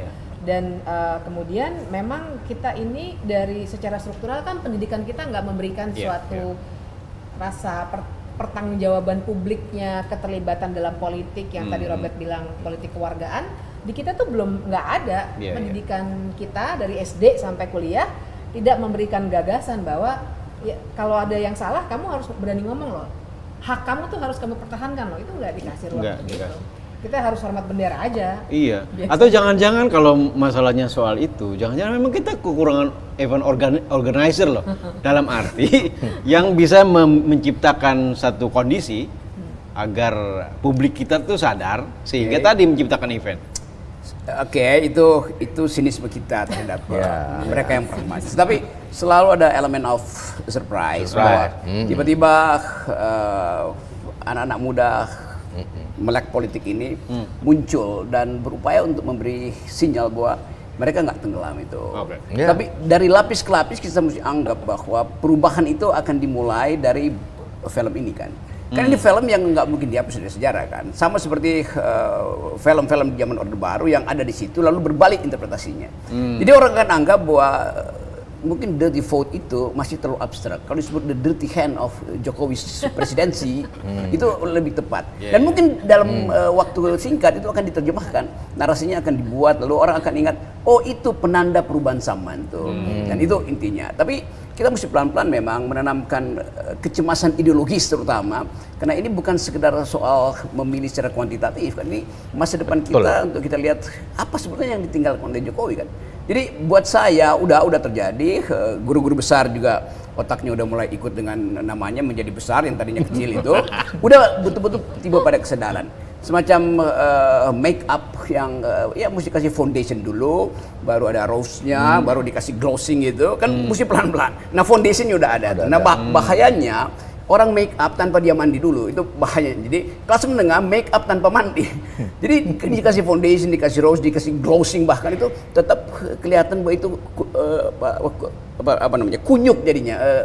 Dan kemudian memang kita ini dari secara struktural kan pendidikan kita nggak memberikan suatu rasa pertanggungjawaban publiknya, keterlibatan dalam politik yang tadi Robert bilang politik kewargaan. Di kita tuh nggak ada pendidikan kita dari SD sampai kuliah tidak memberikan gagasan bahwa ya, kalau ada yang salah kamu harus berani ngomong loh. Hak kamu tuh harus kamu pertahankan loh, itu nggak dikasih ruang gitu. Kita harus hormat bendera aja. Iya. Biasa. Atau jangan-jangan kalau masalahnya soal itu, jangan-jangan memang kita kekurangan event organizer loh. Dalam arti yang bisa menciptakan satu kondisi agar publik kita tuh sadar sehingga tadi menciptakan event. Itu sinisme kita terhadap mereka yang pragmatis. Tapi selalu ada elemen of surprise. Bahwa tiba-tiba anak-anak muda melek politik ini muncul dan berupaya untuk memberi sinyal bahwa mereka nggak tenggelam itu. Oke. Ya. Tapi dari lapis ke lapis kita mesti anggap bahwa perubahan itu akan dimulai dari film ini kan. Kan ini film yang nggak mungkin dihapus dari sejarah kan. Sama seperti film-film di zaman Orde Baru yang ada di situ lalu berbalik interpretasinya. Jadi orang akan anggap bahwa mungkin dirty vote itu masih terlalu abstrak. Kalau disebut the dirty hand of Jokowi's presidency itu lebih tepat. Dan mungkin dalam waktu singkat itu akan diterjemahkan, narasinya akan dibuat, lalu orang akan ingat, oh itu penanda perubahan zaman tuh. Dan itu intinya. Tapi kita mesti pelan-pelan memang menanamkan kecemasan ideologis terutama, karena ini bukan sekedar soal memilih secara kuantitatif kan, ini masa depan kita untuk kita lihat apa sebetulnya yang ditinggalkan oleh Jokowi kan. Jadi buat saya udah terjadi, guru-guru besar juga otaknya udah mulai ikut dengan namanya menjadi besar yang tadinya kecil itu, udah betul-betul tiba pada kesadaran. Semacam make up yang ya mesti kasih foundation dulu, baru ada rose-nya, baru dikasih glossing gitu, kan mesti pelan-pelan. Nah foundationnya udah ada. Nah bahayanya orang make up tanpa dia mandi dulu itu bahaya. Jadi kelas menengah make up tanpa mandi. Jadi dikasih foundation, dikasih rose, dikasih glossing bahkan itu tetap kelihatan bahwa itu apa namanya kunyuk jadinya.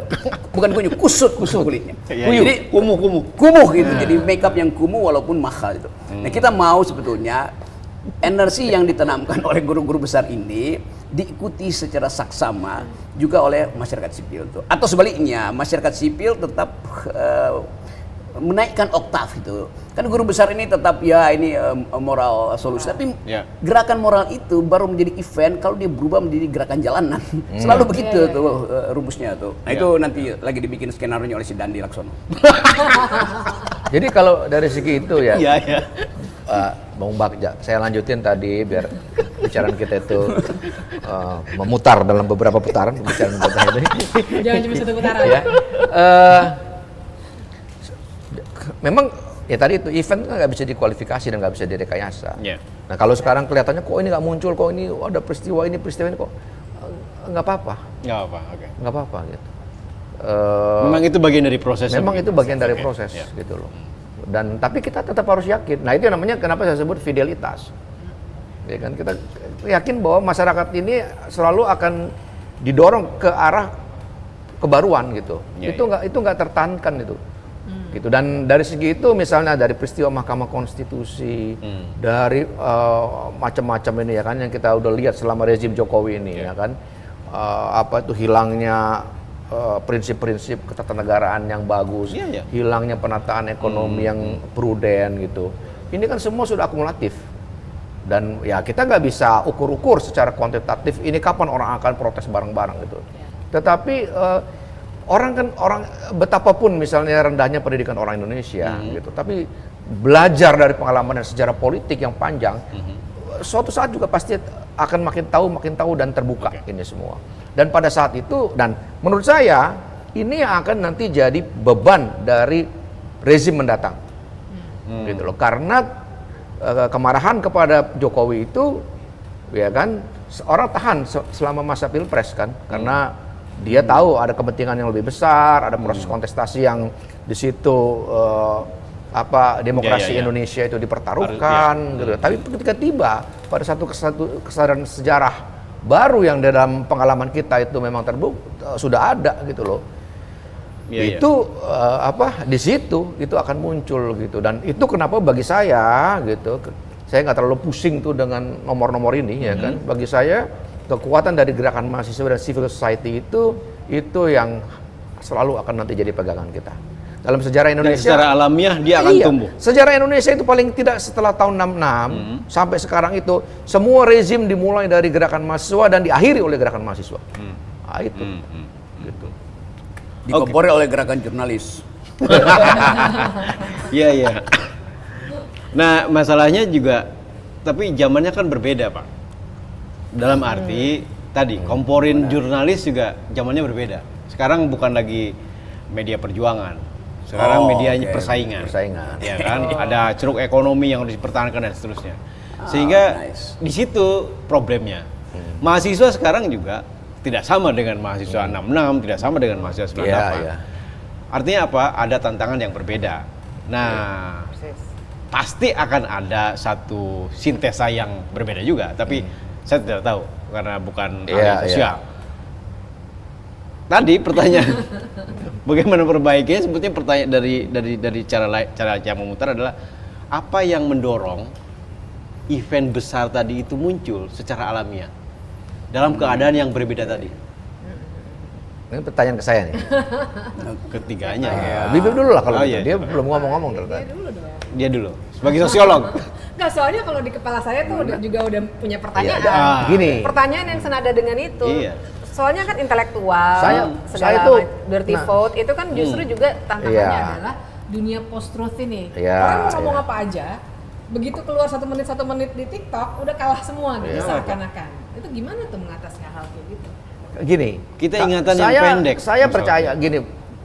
Bukan kunyuk, kusut kulitnya. Jadi kumuh gitu. Jadi make up yang kumuh walaupun mahal itu. Nah kita mau sebetulnya energi yang ditanamkan oleh guru-guru besar ini diikuti secara saksama juga oleh masyarakat sipil tuh. Atau sebaliknya, masyarakat sipil tetap menaikkan oktav itu. Kan guru besar ini tetap ya ini moral solusi, tapi gerakan moral itu baru menjadi event kalau dia berubah menjadi gerakan jalanan. Selalu begitu tuh rumusnya tuh. Nah itu nanti lagi dibikin skenario oleh si Dandi Laksono. Jadi kalau dari segi itu ya. Bang Bagja, saya lanjutin tadi biar bicaraan kita itu memutar dalam beberapa putaran pembicaraan kita ini. Jangan cuma satu putaran. Ya. Memang ya tadi itu event kan nggak bisa dikualifikasi dan nggak bisa direkayasa. Nah kalau sekarang kelihatannya kok ini nggak muncul, kok ini ada peristiwa ini kok nggak apa-apa. Nggak apa-apa gitu. Memang itu bagian dari proses. Memang itu bagian dari proses gitu loh. Dan tapi kita tetap harus yakin. Nah itu yang namanya kenapa saya sebut fidelitas. Ya kan kita yakin bahwa masyarakat ini selalu akan didorong ke arah kebaruan gitu. Itu nggak tertahankan itu. Gitu. Dan dari segi itu misalnya dari peristiwa Mahkamah Konstitusi, dari macam-macam ini ya kan yang kita udah lihat selama rezim Jokowi ini ya kan. Apa itu hilangnya prinsip-prinsip ketatanegaraan yang bagus, hilangnya penataan ekonomi yang pruden gitu. Ini kan semua sudah akumulatif. Dan ya kita nggak bisa ukur-ukur secara kuantitatif ini kapan orang akan protes bareng-bareng gitu. Tetapi orang betapapun misalnya rendahnya pendidikan orang Indonesia gitu, tapi belajar dari pengalaman dan sejarah politik yang panjang, suatu saat juga pasti akan makin tahu dan terbuka ini semua. Dan pada saat itu, dan menurut saya ini yang akan nanti jadi beban dari rezim mendatang, gitu loh. Karena kemarahan kepada Jokowi itu, ya kan, orang tahan selama masa pilpres kan, karena dia tahu ada kepentingan yang lebih besar, ada proses kontestasi yang di situ demokrasi Indonesia itu dipertaruhkan, gitu. Tapi ketika tiba pada satu kesadaran sejarah baru yang dalam pengalaman kita itu memang terbukti sudah ada gitu loh. Di situ itu akan muncul gitu. Dan itu kenapa bagi saya gitu, saya nggak terlalu pusing tuh dengan nomor-nomor ini ya kan. Bagi saya kekuatan dari gerakan mahasiswa dan civil society itu yang selalu akan nanti jadi pegangan kita. Dalam sejarah Indonesia, dan secara alamiah dia akan tumbuh. Sejarah Indonesia itu paling tidak setelah tahun 66 sampai sekarang itu semua rezim dimulai dari gerakan mahasiswa dan diakhiri oleh gerakan mahasiswa. Nah, itu. Gitu. Dikompori oleh gerakan jurnalis. Iya. Nah, masalahnya juga tapi zamannya kan berbeda, Pak. Dalam arti tadi komporin jurnalis juga zamannya berbeda. Sekarang bukan lagi media perjuangan. Sekarang medianya persaingan. Ya kan? Ada ceruk ekonomi yang harus dipertahankan dan seterusnya. Sehingga di situ problemnya. Mahasiswa sekarang juga tidak sama dengan mahasiswa 66, tidak sama dengan mahasiswa 98. Artinya apa? Ada tantangan yang berbeda. Nah, pasti akan ada satu sintesa yang berbeda juga, tapi saya tidak tahu karena bukan hal Iya, yang sosial. Tadi pertanyaan bagaimana perbaikinya, sebetulnya pertanyaan dari cara yang memutar adalah apa yang mendorong event besar tadi itu muncul secara alamiah dalam keadaan yang berbeda tadi. Ini pertanyaan ke saya nih. Ketiganya. Bibip dulu lah kalau Oh, gitu. iya. Dia belum ngomong-ngomong dari Dia tadi. dulu dong. Dia dulu sebagai sosiolog. Nggak, soalnya kalau di kepala saya tuh juga udah punya pertanyaan. Iya, gini. Pertanyaan yang senada dengan itu. Iya. Soalnya kan intelektual, Saya segala tuh, dirty vote itu kan justru juga tantangannya Iya. adalah dunia post truth ini. Iya, Orang mau ngomong iya. apa aja, begitu keluar 1 menit di TikTok udah kalah semua gitu Iya. seakan-akan. Itu gimana tuh mengatasi hal kayak gitu? Gini, Kita ingatan yang pendek, Saya misalnya. percaya gini,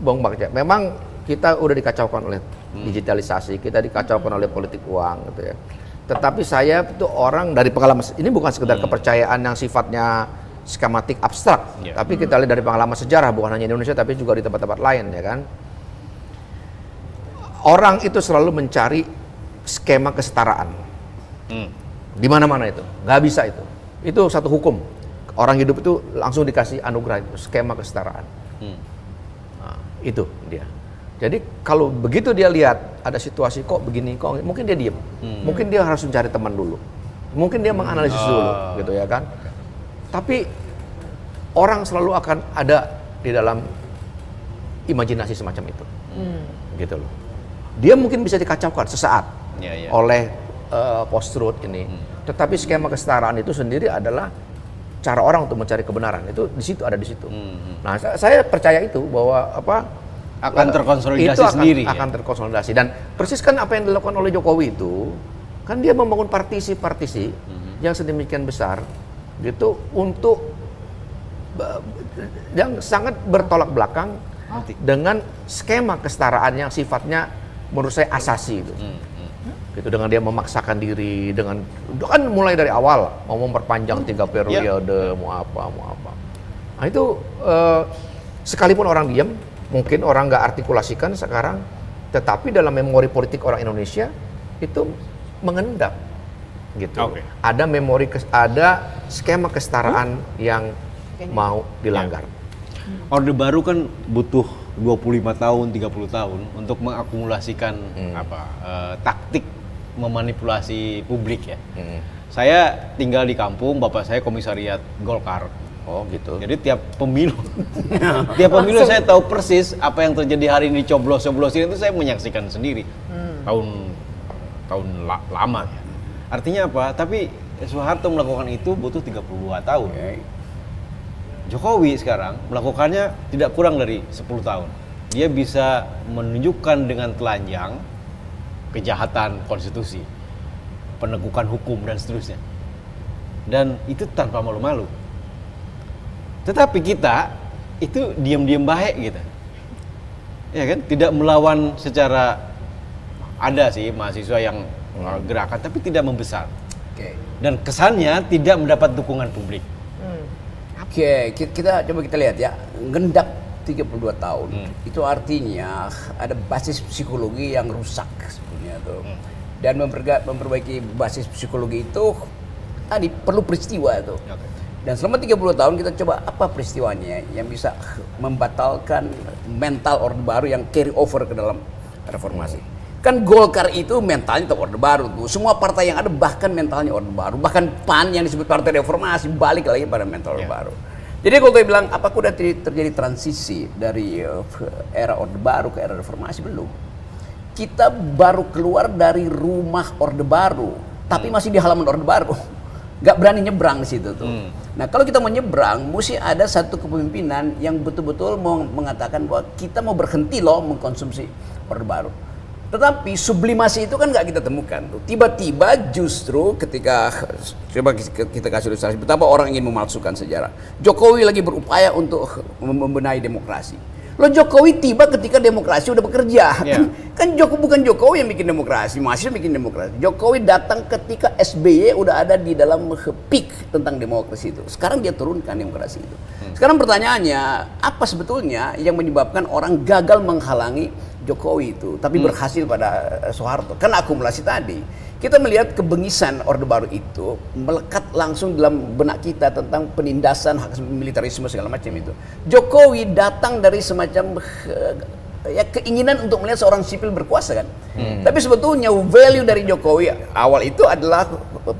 Bang Bagja. Memang kita udah dikacaukan oleh digitalisasi, kita dikacaukan oleh politik uang gitu ya. Tetapi saya itu orang dari pengalaman, ini bukan sekedar kepercayaan yang sifatnya skematik abstrak, Iya. tapi kita lihat dari pengalaman sejarah bukan hanya di Indonesia tapi juga di tempat-tempat lain ya kan. Orang itu selalu mencari skema kesetaraan. Di mana-mana itu, nggak bisa itu. Itu satu hukum. Orang hidup itu langsung dikasih anugerah itu, skema kesetaraan. Nah, itu dia. Jadi kalau begitu dia lihat ada situasi kok begini, kok mungkin dia diem. Mungkin dia harus mencari teman dulu. Mungkin dia menganalisis dulu, gitu ya kan. Tapi orang selalu akan ada di dalam imajinasi semacam itu, gitu loh. Dia mungkin bisa dikacaukan sesaat Ya. oleh post-truth ini. Tetapi skema kesetaraan itu sendiri adalah cara orang untuk mencari kebenaran. Itu di situ ada di situ. Nah, saya percaya itu bahwa Akan terkonsolidasi itu sendiri, ya? akan terkonsolidasi. Dan persis kan apa yang dilakukan oleh Jokowi itu kan dia membangun partisi-partisi yang sedemikian besar gitu untuk yang sangat bertolak belakang dengan skema kesetaraan yang sifatnya menurut saya asasi itu. Gitu, dengan dia memaksakan diri, dengan kan mulai dari awal mau memperpanjang 3 periode, mau apa. Nah itu sekalipun orang diam, mungkin orang nggak artikulasikan sekarang, tetapi dalam memori politik orang Indonesia itu mengendap, gitu. Oke. Ada memori, ada skema kesetaraan yang mau dilanggar. Orde Baru kan butuh 25 tahun, 30 tahun untuk mengakumulasikan taktik memanipulasi publik ya. Saya tinggal di kampung, bapak saya komisariat Golkar. Oh gitu. Jadi tiap pemilu saya tahu persis apa yang terjadi hari ini, coblos-coblosin itu saya menyaksikan sendiri. Tahun lama ya. Artinya apa? Tapi Soeharto melakukan itu butuh 32 tahun. Jokowi sekarang melakukannya tidak kurang dari 10 tahun. Dia bisa menunjukkan dengan telanjang kejahatan konstitusi, penegukan hukum dan seterusnya. Dan itu tanpa malu-malu. Tetapi kita itu diam-diam baik gitu. Ya kan? Tidak melawan secara, ada sih mahasiswa yang gerakan tapi tidak membesar. Dan kesannya tidak mendapat dukungan publik. Oke, kita coba kita lihat ya, ngendap 32 tahun. Itu artinya ada basis psikologi yang rusak sebenarnya tuh. Dan memperbaiki basis psikologi itu tadi perlu peristiwa tuh. Dan selama 30 tahun kita coba apa peristiwanya yang bisa membatalkan mental Orde Baru yang carry over ke dalam reformasi. Kan Golkar itu mentalnya tetap Orde Baru tuh. Semua partai yang ada bahkan mentalnya Orde Baru. Bahkan PAN yang disebut Partai Reformasi balik lagi pada mental Orde Baru. Jadi kalau saya bilang apakah udah terjadi transisi dari era Orde Baru ke era reformasi? Belum. Kita baru keluar dari rumah Orde Baru, tapi masih di halaman Orde Baru. Gak berani nyebrang di situ tuh. Nah kalau kita mau nyebrang, mesti ada satu kepemimpinan yang betul-betul mau mengatakan bahwa kita mau berhenti loh mengkonsumsi Orde Baru. Tetapi sublimasi itu kan nggak kita temukan tuh. Tiba-tiba justru ketika coba kita kasih ilustrasi betapa orang ingin memalsukan sejarah. Jokowi lagi berupaya untuk membenahi demokrasi. Loh Jokowi tiba ketika demokrasi udah bekerja. Kan bukan Jokowi yang bikin demokrasi, masih bikin demokrasi. Jokowi datang ketika SBY udah ada di dalam peak tentang demokrasi itu. Sekarang dia turunkan demokrasi itu. Sekarang pertanyaannya, apa sebetulnya yang menyebabkan orang gagal menghalangi Jokowi itu, tapi berhasil pada Soeharto. Karena akumulasi tadi, kita melihat kebengisan Orde Baru itu melekat langsung dalam benak kita tentang penindasan hak militerisme segala macam itu. Jokowi datang dari semacam ya keinginan untuk melihat seorang sipil berkuasa kan. Tapi sebetulnya value dari Jokowi awal itu adalah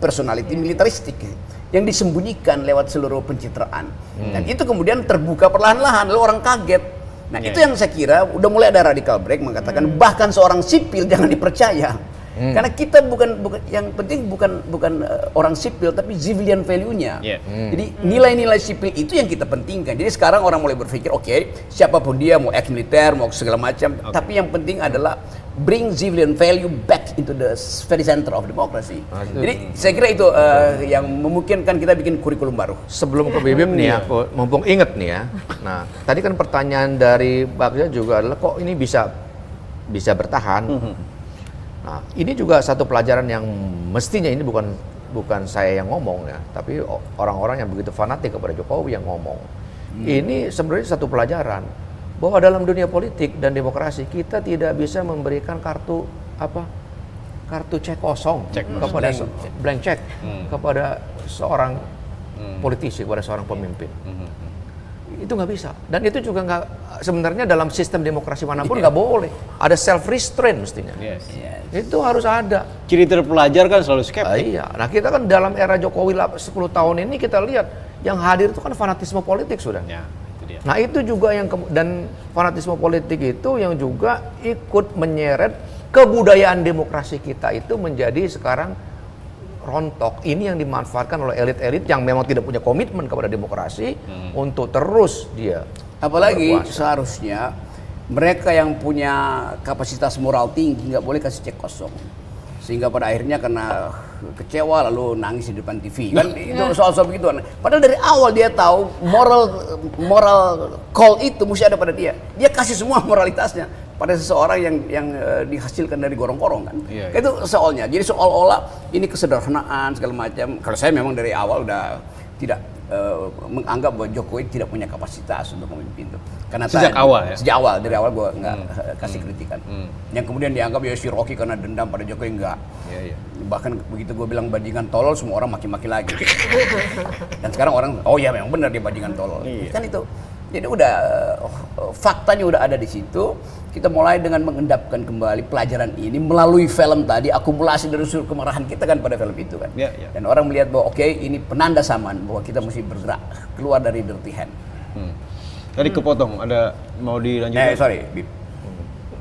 personality militeristik yang disembunyikan lewat seluruh pencitraan. Dan itu kemudian terbuka perlahan-lahan, lalu orang kaget. Nah, itu yang saya kira udah mulai ada radical break mengatakan bahkan seorang sipil jangan dipercaya. Karena kita bukan yang penting bukan orang sipil tapi civilian value-nya. Jadi nilai-nilai sipil itu yang kita pentingkan. Jadi sekarang orang mulai berpikir oke, siapapun dia mau ex militer mau segala macam, tapi yang penting adalah bring civilian value back into the very center of democracy. Jadi saya kira itu yang memungkinkan kita bikin kurikulum baru. Sebelum ke Bibim nih ya, mumpung inget nih ya. Nah, tadi kan pertanyaan dari Bagja juga adalah kok ini bisa bertahan. Nah, ini juga satu pelajaran yang mestinya ini bukan saya yang ngomong ya, tapi orang-orang yang begitu fanatik kepada Jokowi yang ngomong. Ini sebenarnya satu pelajaran bahwa dalam dunia politik dan demokrasi kita tidak bisa memberikan kartu cek kosong kepada blank check kepada seorang politisi, kepada seorang pemimpin. Itu nggak bisa, dan itu juga nggak, sebenarnya dalam sistem demokrasi manapun nggak boleh ada self restraint mestinya. Itu harus ada. Ciri terpelajar kan selalu skeptik. Iya. Nah, kita kan dalam era Jokowi 10 tahun ini kita lihat yang hadir itu kan fanatisme politik sudah. Itu dia. Nah, itu juga dan fanatisme politik itu yang juga ikut menyeret kebudayaan demokrasi kita itu menjadi sekarang rontok. Ini yang dimanfaatkan oleh elit-elit yang memang tidak punya komitmen kepada demokrasi untuk terus dia. Apalagi berkuasa. seharusnya mereka yang punya kapasitas moral tinggi nggak boleh kasih cek kosong, sehingga pada akhirnya karena kecewa lalu nangis di depan TV kan. Itu soal-soal begitu. Padahal dari awal dia tahu moral call itu mesti ada pada dia. Dia kasih semua moralitasnya pada seseorang yang dihasilkan dari gorong-gorong kan. Itu soalnya. Jadi seolah-olah ini kesederhanaan segala macam. Kalau saya memang dari awal udah tidak menganggap bahwa Jokowi tidak punya kapasitas untuk memimpin itu. Karena sejak awal ya? Sejak awal, dari awal gue nggak kasih kritikan. Yang kemudian dianggap ya si Rocky karena dendam pada Jokowi, enggak. Bahkan begitu gue bilang bajingan tolol, semua orang maki-maki lagi. Dan sekarang orang, oh ya memang benar dia bajingan tolol. Kan itu. Jadi udah faktanya udah ada di situ. Kita mulai dengan mengendapkan kembali pelajaran ini melalui film tadi, akumulasi dari seluruh kemarahan kita kan pada film itu kan. Dan orang melihat bahwa oke, ini penanda zaman bahwa kita mesti bergerak keluar dari dirty hand. Tadi kepotong, ada mau dilanjutkan? Sorry, Bib.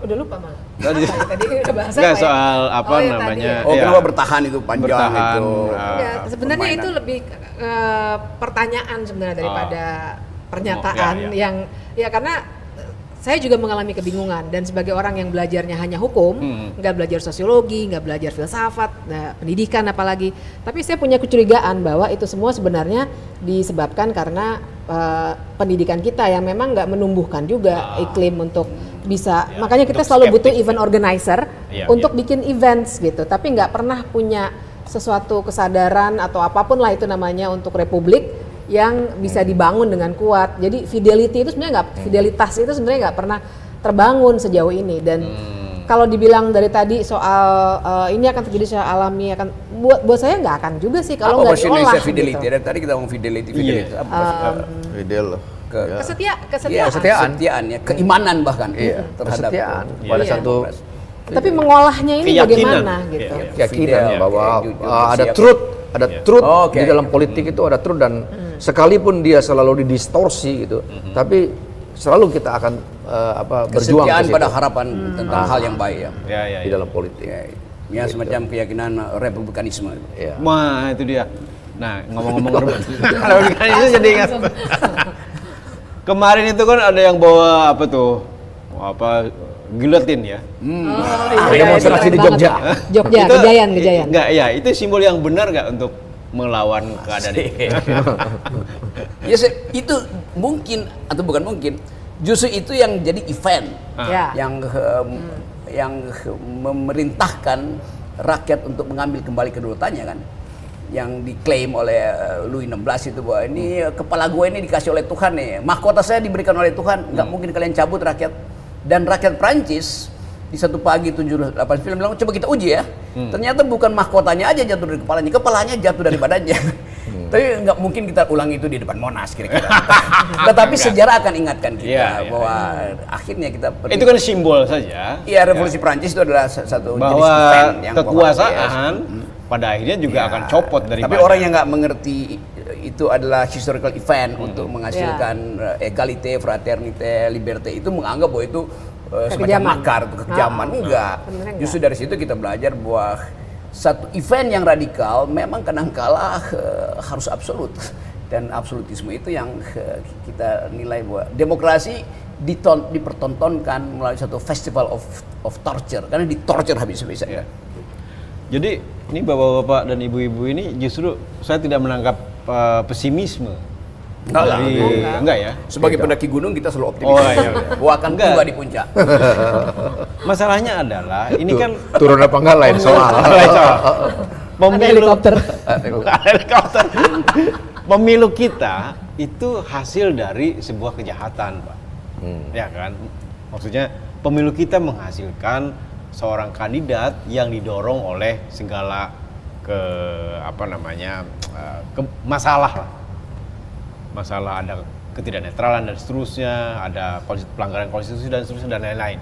Udah lupa malah. Tadi udah bahasa nggak apa ya? soal apa ya namanya? tadi Kenapa bertahan itu panjang Bertahan, itu? Ya, sebenarnya permainan. itu lebih pertanyaan sebenarnya daripada pernyataan yang ya karena saya juga mengalami kebingungan dan sebagai orang yang belajarnya hanya hukum, nggak belajar sosiologi, nggak belajar filsafat, pendidikan apalagi. Tapi saya punya kecurigaan bahwa itu semua sebenarnya disebabkan karena pendidikan kita yang memang nggak menumbuhkan juga iklim untuk bisa. Makanya kita selalu butuh event organizer untuk bikin events gitu. Tapi nggak pernah punya sesuatu kesadaran atau apapun lah itu namanya untuk republik yang bisa dibangun dengan kuat. Jadi fidelity itu sebenarnya fidelitas itu sebenarnya nggak pernah terbangun sejauh ini. Dan kalau dibilang dari tadi soal ini akan terjadi secara alami, akan buat saya nggak akan juga sih kalau nggak diolah fidelity? gitu. Dari tadi kita ngomong fidelity. Fidel. Kesetiaan ya, keimanan bahkan terhadap kesetiaan pada satu. Tapi mengolahnya ini bagaimana gitu? Keyakinan bahwa ada truth. Ada truth di dalam politik itu ada truth dan sekalipun dia selalu didistorsi gitu, tapi selalu kita akan berjuang kesetiaan pada harapan tentang hal yang baik di dalam politik. Ya semacam keyakinan republikanisme. Wah, itu dia. Nah, ngomong-ngomong republikanisme jadi ingat. Kemarin itu kan ada yang bawa apa tuh? Giletin ya. Demonstrasi di Jogja. Jogja, Gejayan. Enggak, ya itu simbol yang benar nggak untuk melawan keadaan ini? Ya itu mungkin atau bukan mungkin. Justru itu yang jadi event yang memerintahkan rakyat untuk mengambil kembali kedaulatannya kan. Yang diklaim oleh Louis XVI itu bahwa ini kepala gue ini dikasih oleh Tuhan nih, mahkota saya diberikan oleh Tuhan, nggak mungkin kalian cabut rakyat. Dan rakyat Prancis di satu pagi 7-8 film bilang coba kita uji ya. Ternyata bukan mahkotanya aja jatuh dari kepalanya jatuh dari badannya. Tapi nggak mungkin kita ulang itu di depan Monas kira-kira. Tetapi sejarah akan ingatkan kita bahwa akhirnya kita itu kan simbol saja. Iya, revolusi Prancis itu adalah satu bahwa jenis event yang kekuasaan pada akhirnya juga akan copot dari tapi orang yang nggak mengerti itu adalah historical event untuk menghasilkan egalite, fraternite, liberté, itu menganggap bahwa itu semacam makar, itu kekejaman. Enggak. Justru dari situ kita belajar bahwa satu event yang radikal memang kadangkala harus absolut, dan absolutisme itu yang kita nilai bahwa demokrasi dipertontonkan melalui satu festival of torture, karena ditorture habis-habisan. Jadi ini bapak-bapak dan ibu-ibu ini justru saya tidak menangkap pesimisme. Enggak ya. Sebagai pendaki gunung kita selalu optimis. Oh iya. Bahwa akan tiba di puncak. Masalahnya adalah ini kan turun apa enggak lain soal. Pemilu helikopter. Pemilu kita itu hasil dari sebuah kejahatan, Pak. Ya kan? Maksudnya pemilu kita menghasilkan seorang kandidat yang didorong oleh segala masalah lah. Masalah ada ketidaknetralan dan seterusnya, ada pelanggaran konstitusi dan seterusnya dan lain-lain.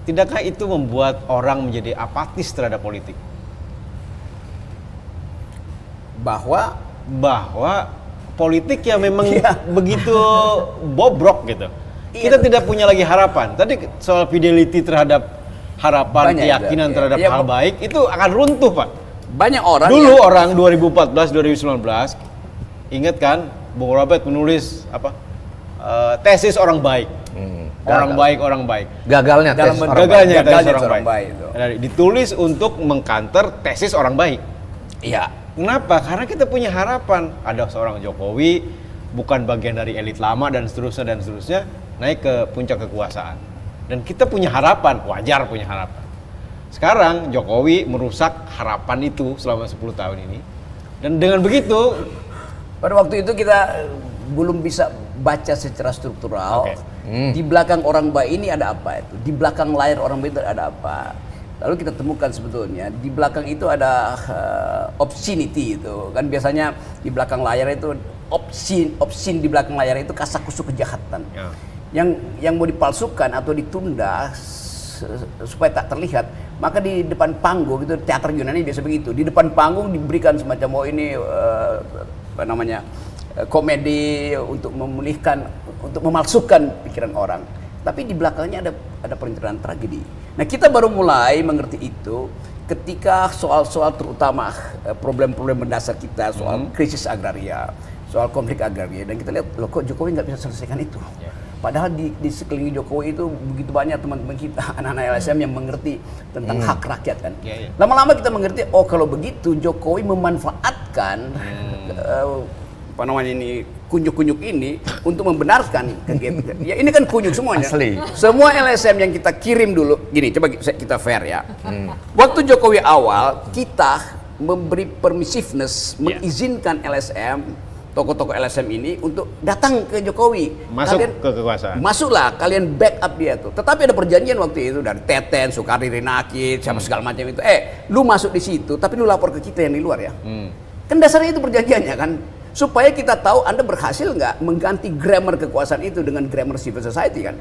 Tidakkah itu membuat orang menjadi apatis terhadap politik? Bahwa politik yang memang begitu bobrok gitu. Kita tidak punya lagi harapan. Tadi soal fidelity terhadap harapan, keyakinan terhadap hal baik itu akan runtuh, Pak. Banyak orang dulu orang 2014 2019 ingat kan, Bung Robert menulis tesis orang baik. Orang baik. Gagalnya tesis orang baik. Ditulis untuk mengcounter tesis orang baik. Iya. Kenapa? Karena kita punya harapan. Ada seorang Jokowi bukan bagian dari elit lama dan seterusnya naik ke puncak kekuasaan. Dan kita punya harapan, wajar punya harapan. Sekarang Jokowi merusak harapan itu selama 10 tahun ini. Dan dengan begitu pada waktu itu kita belum bisa baca secara struktural. Di belakang orang baik ini ada apa itu? Di belakang layar orang baik itu ada apa? Lalu kita temukan sebetulnya di belakang itu ada obscenity itu. Kan biasanya di belakang layar itu obscene di belakang layar itu kasakusuk kejahatan. Yang mau dipalsukan atau ditunda supaya tak terlihat, maka di depan panggung itu teater Yunani biasa begitu. Di depan panggung diberikan semacam komedi untuk memulihkan, untuk memalsukan pikiran orang. Tapi di belakangnya ada perencanaan tragedi. Nah, kita baru mulai mengerti itu ketika soal-soal terutama problem-problem mendasar kita, soal krisis agraria, soal konflik agraria, dan kita lihat loh kok Jokowi nggak bisa selesaikan itu. Padahal di sekeliling Jokowi itu begitu banyak teman-teman kita, anak-anak LSM yang mengerti tentang hak rakyat kan. Lama-lama kita mengerti, oh kalau begitu Jokowi memanfaatkan kunyuk-kunyuk ini untuk membenarkan kegiatan. Ya ini kan kunyuk semuanya. Asli. Semua LSM yang kita kirim dulu, gini coba kita fair ya. Waktu Jokowi awal kita memberi permissiveness, mengizinkan LSM, tokoh-tokoh LSM ini untuk datang ke Jokowi. Masuk ke kekuasaan. Masuklah, kalian backup dia tuh. Tetapi ada perjanjian waktu itu dari Teten, Soekardi Rinakit, sama segala macam itu. Lu masuk di situ, tapi lu lapor ke kita yang di luar ya. Kan dasarnya itu perjanjiannya kan. Supaya kita tahu Anda berhasil nggak mengganti grammar kekuasaan itu dengan grammar civil society kan.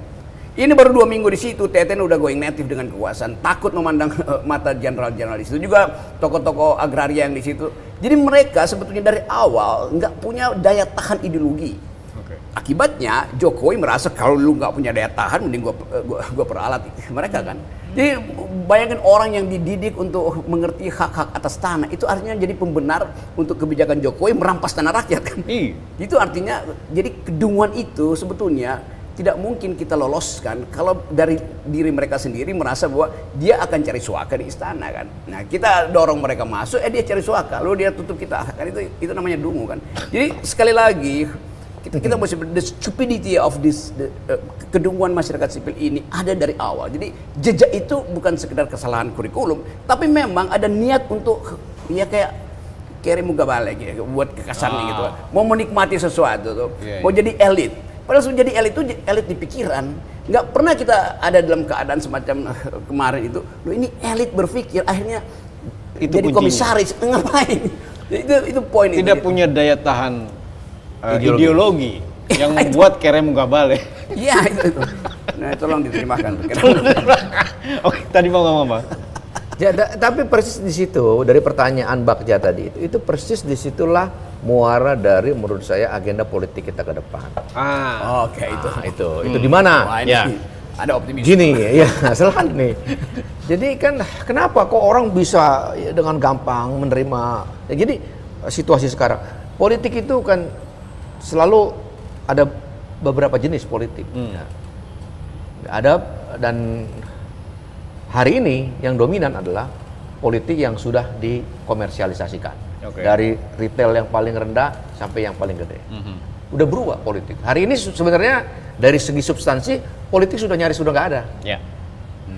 Ini baru 2 minggu di situ, Teten udah going native dengan kekuasaan, takut memandang mata jenderal-jenderal di situ, juga tokoh-tokoh agraria yang di situ. Jadi mereka sebetulnya dari awal nggak punya daya tahan ideologi. Akibatnya Jokowi merasa kalau lu nggak punya daya tahan, mending gua peralat mereka kan. Jadi bayangin orang yang dididik untuk mengerti hak-hak atas tanah, itu artinya jadi pembenar untuk kebijakan Jokowi merampas tanah rakyat kan. Itu artinya jadi kedunguan itu sebetulnya tidak mungkin kita loloskan kalau dari diri mereka sendiri merasa bahwa dia akan cari suaka di istana kan. Nah kita dorong mereka masuk, dia cari suaka, lalu dia tutup kita kan, itu namanya dungu kan. Jadi sekali lagi kita mesti the stupidity of this kedunguan masyarakat sipil ini ada dari awal. Jadi jejak itu bukan sekedar kesalahan kurikulum, tapi memang ada niat untuk ya kayak Kerry Mugabale gitu, buat kekasannya gitu. Mau menikmati sesuatu tuh, mau jadi elit. Padahal sudah jadi elit itu elit di pikiran. Nggak pernah kita ada dalam keadaan semacam kemarin itu. Loh, ini elit berpikir, akhirnya Itu jadi kuncinya. komisaris. Ngapain? Itu poin itu. Tidak punya daya tahan ideologi yang membuat Kerem Gabale. Iya itu. Nah, tolong diterjemahkan. Oke, tadi mau ngomong apa? Ya, tapi persis di situ dari pertanyaan Bagja tadi itu persis disitulah muara dari menurut saya agenda politik kita ke depan. Oke, itu. Itu di mana? Wah, ini Ya. ada optimis. Gini, ya selalu nih. Jadi kan kenapa kok orang bisa ya, dengan gampang menerima? Ya, jadi situasi sekarang politik itu kan selalu ada beberapa jenis politik. Ya. Ada dan hari ini yang dominan adalah politik yang sudah dikomersialisasikan. Oke. Dari retail yang paling rendah sampai yang paling gede. Udah berubah politik. Hari ini sebenarnya dari segi substansi politik sudah nyaris sudah nggak ada. Ya.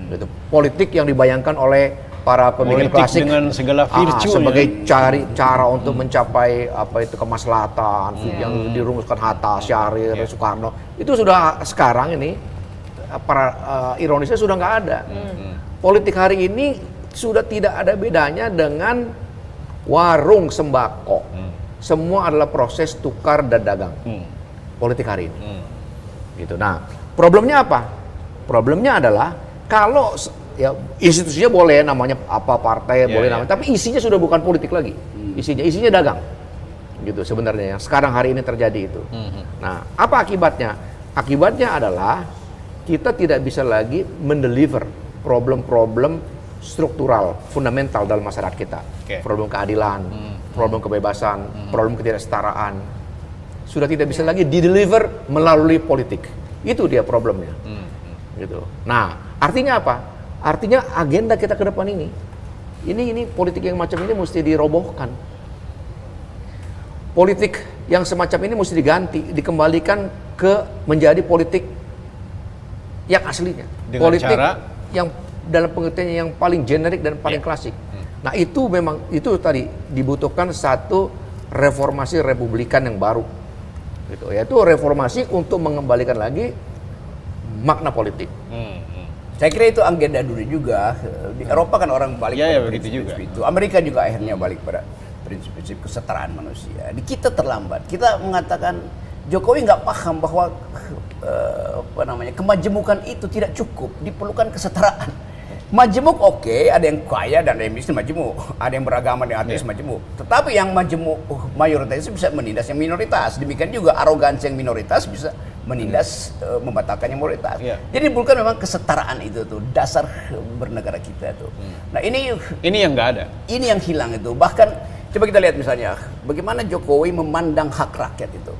Gitu. Politik yang dibayangkan oleh para pemikir Politik klasik dengan segala virtue-nya. sebagai cari cara untuk mencapai apa itu kemaslahatan yang dirumuskan Hatta, Syahrir, Soekarno. Itu sudah sekarang ini para ironisnya sudah nggak ada. Politik hari ini sudah tidak ada bedanya dengan warung sembako. Semua adalah proses tukar dan dagang. Politik hari ini. Gitu. Nah, problemnya apa? Problemnya adalah kalau ya institusinya boleh namanya apa partai boleh namanya, tapi isinya sudah bukan politik lagi. Isinya dagang. Gitu sebenarnya yang sekarang hari ini terjadi itu. Nah, apa akibatnya? Akibatnya adalah kita tidak bisa lagi mendeliver problem-problem struktural, fundamental dalam masyarakat kita. Problem keadilan, problem kebebasan, problem ketidaksetaraan. Sudah tidak bisa lagi dideliver melalui politik. Itu dia problemnya. Gitu. Nah, artinya apa? Artinya agenda kita ke depan ini politik yang macam ini mesti dirobohkan. Politik yang semacam ini mesti diganti, dikembalikan ke menjadi politik yang aslinya. Dengan politik cara? yang dalam pengertiannya yang paling generik dan paling klasik. Nah, itu memang itu tadi dibutuhkan satu reformasi republikan yang baru. Gitu, yaitu reformasi untuk mengembalikan lagi makna politik. Saya kira itu agenda dulu juga. Di Eropa kan orang balik Ya, pada begitu juga. prinsip itu. Amerika juga akhirnya balik pada prinsip-prinsip kesetaraan manusia. Di kita terlambat. Kita mengatakan Jokowi nggak paham bahwa kemajemukan itu tidak cukup. Diperlukan kesetaraan. Majemuk oke, ada yang kaya dan ada yang miskin majemuk, ada yang beragama dan ateis majemuk. Tetapi yang majemuk mayoritas itu bisa menindas yang minoritas. Demikian juga arogansi yang minoritas bisa menindas membatalkan yang mayoritas. Jadi bukan memang kesetaraan itu tuh dasar bernegara kita tuh. Nah ini yang nggak ada. Ini yang hilang itu. Bahkan coba kita lihat misalnya bagaimana Jokowi memandang hak rakyat itu.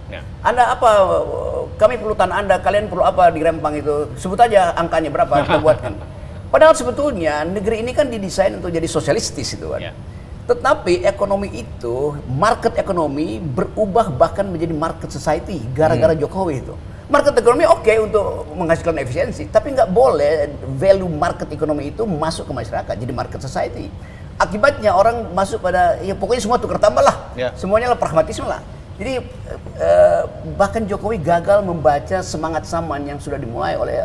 Anda apa? Kami perlu tanah Anda, kalian perlu apa di Rempang itu? Sebut aja angkanya berapa kita buatkan. Padahal sebetulnya negeri ini kan didesain untuk jadi sosialistis itu kan. Tetapi ekonomi itu, market ekonomi berubah bahkan menjadi market society gara-gara Jokowi itu. Market ekonomi oke untuk menghasilkan efisiensi, tapi nggak boleh value market ekonomi itu masuk ke masyarakat jadi market society. Akibatnya orang masuk pada ya pokoknya semua tukar tambah lah, semuanya lah pragmatisme lah. Jadi bahkan Jokowi gagal membaca semangat saman yang sudah dimulai oleh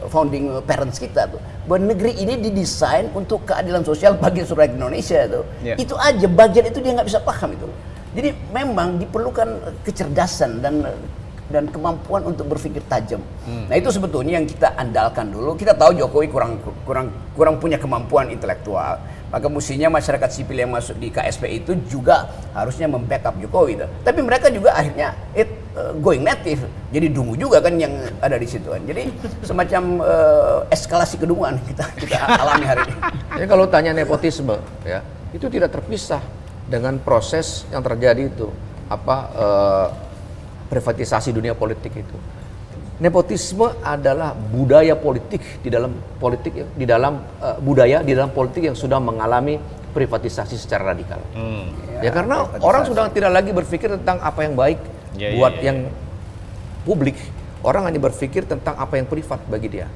founding parents kita tuh, bahwa negeri ini didesain untuk keadilan sosial bagi seluruh Indonesia tuh. Itu aja bagian itu dia nggak bisa paham itu. Jadi memang diperlukan kecerdasan dan kemampuan untuk berpikir tajam. Nah itu sebetulnya yang kita andalkan dulu. Kita tahu Jokowi kurang punya kemampuan intelektual. Maka mestinya masyarakat sipil yang masuk di KSP itu juga harusnya membackup Jokowi. Tapi mereka juga akhirnya going native. Jadi dungu juga kan yang ada di situ kan. Jadi semacam eskalasi kedunguan kita alami hari ini. Jadi kalau tanya nepotisme ya, itu tidak terpisah dengan proses yang terjadi itu privatisasi dunia politik itu. Nepotisme adalah budaya politik di dalam politik budaya di dalam politik yang sudah mengalami privatisasi secara radikal. Ya karena orang sudah tidak lagi berpikir tentang apa yang baik buat yang publik, orang hanya berpikir tentang apa yang privat bagi dia.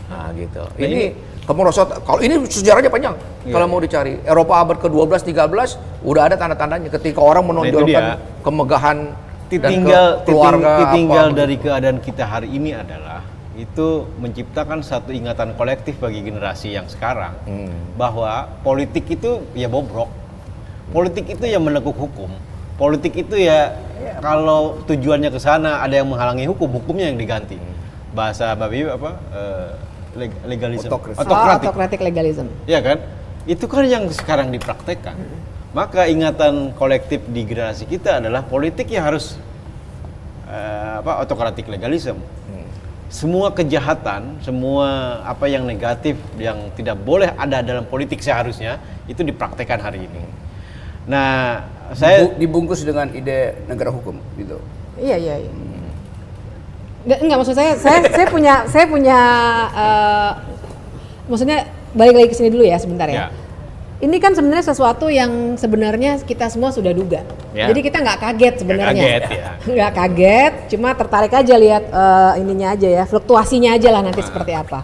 Nah gitu. Nah, ini kemerosotan. Kalau ini sejarahnya panjang. Kalau mau dicari Eropa abad ke-12, 13 udah ada tanda-tandanya ketika orang menonjolkan kemegahan Titinggal dari keadaan kita hari ini adalah itu menciptakan satu ingatan kolektif bagi generasi yang sekarang bahwa politik itu ya bobrok, politik itu ya meneguk hukum, politik itu ya kalau tujuannya ke sana ada yang menghalangi hukum, hukumnya yang diganti. Bahasa Mbak Bibi apa? Legalisme. Autokratik legalism. Ya kan? Itu kan yang sekarang dipraktekkan. Maka ingatan kolektif di generasi kita adalah politik ya harus autokratik legalisme. Semua kejahatan, semua apa yang negatif yang tidak boleh ada dalam politik seharusnya itu dipraktekkan hari ini. Nah, saya dibungkus dengan ide negara hukum gitu. Iya. Enggak, maksud saya punya maksudnya balik lagi ke sini dulu ya sebentar ya. Ini kan sebenarnya sesuatu yang sebenarnya kita semua sudah duga. Ya. Jadi kita nggak kaget sebenarnya. Nggak kaget, cuma tertarik aja lihat ininya aja ya, fluktuasinya aja lah nanti seperti apa.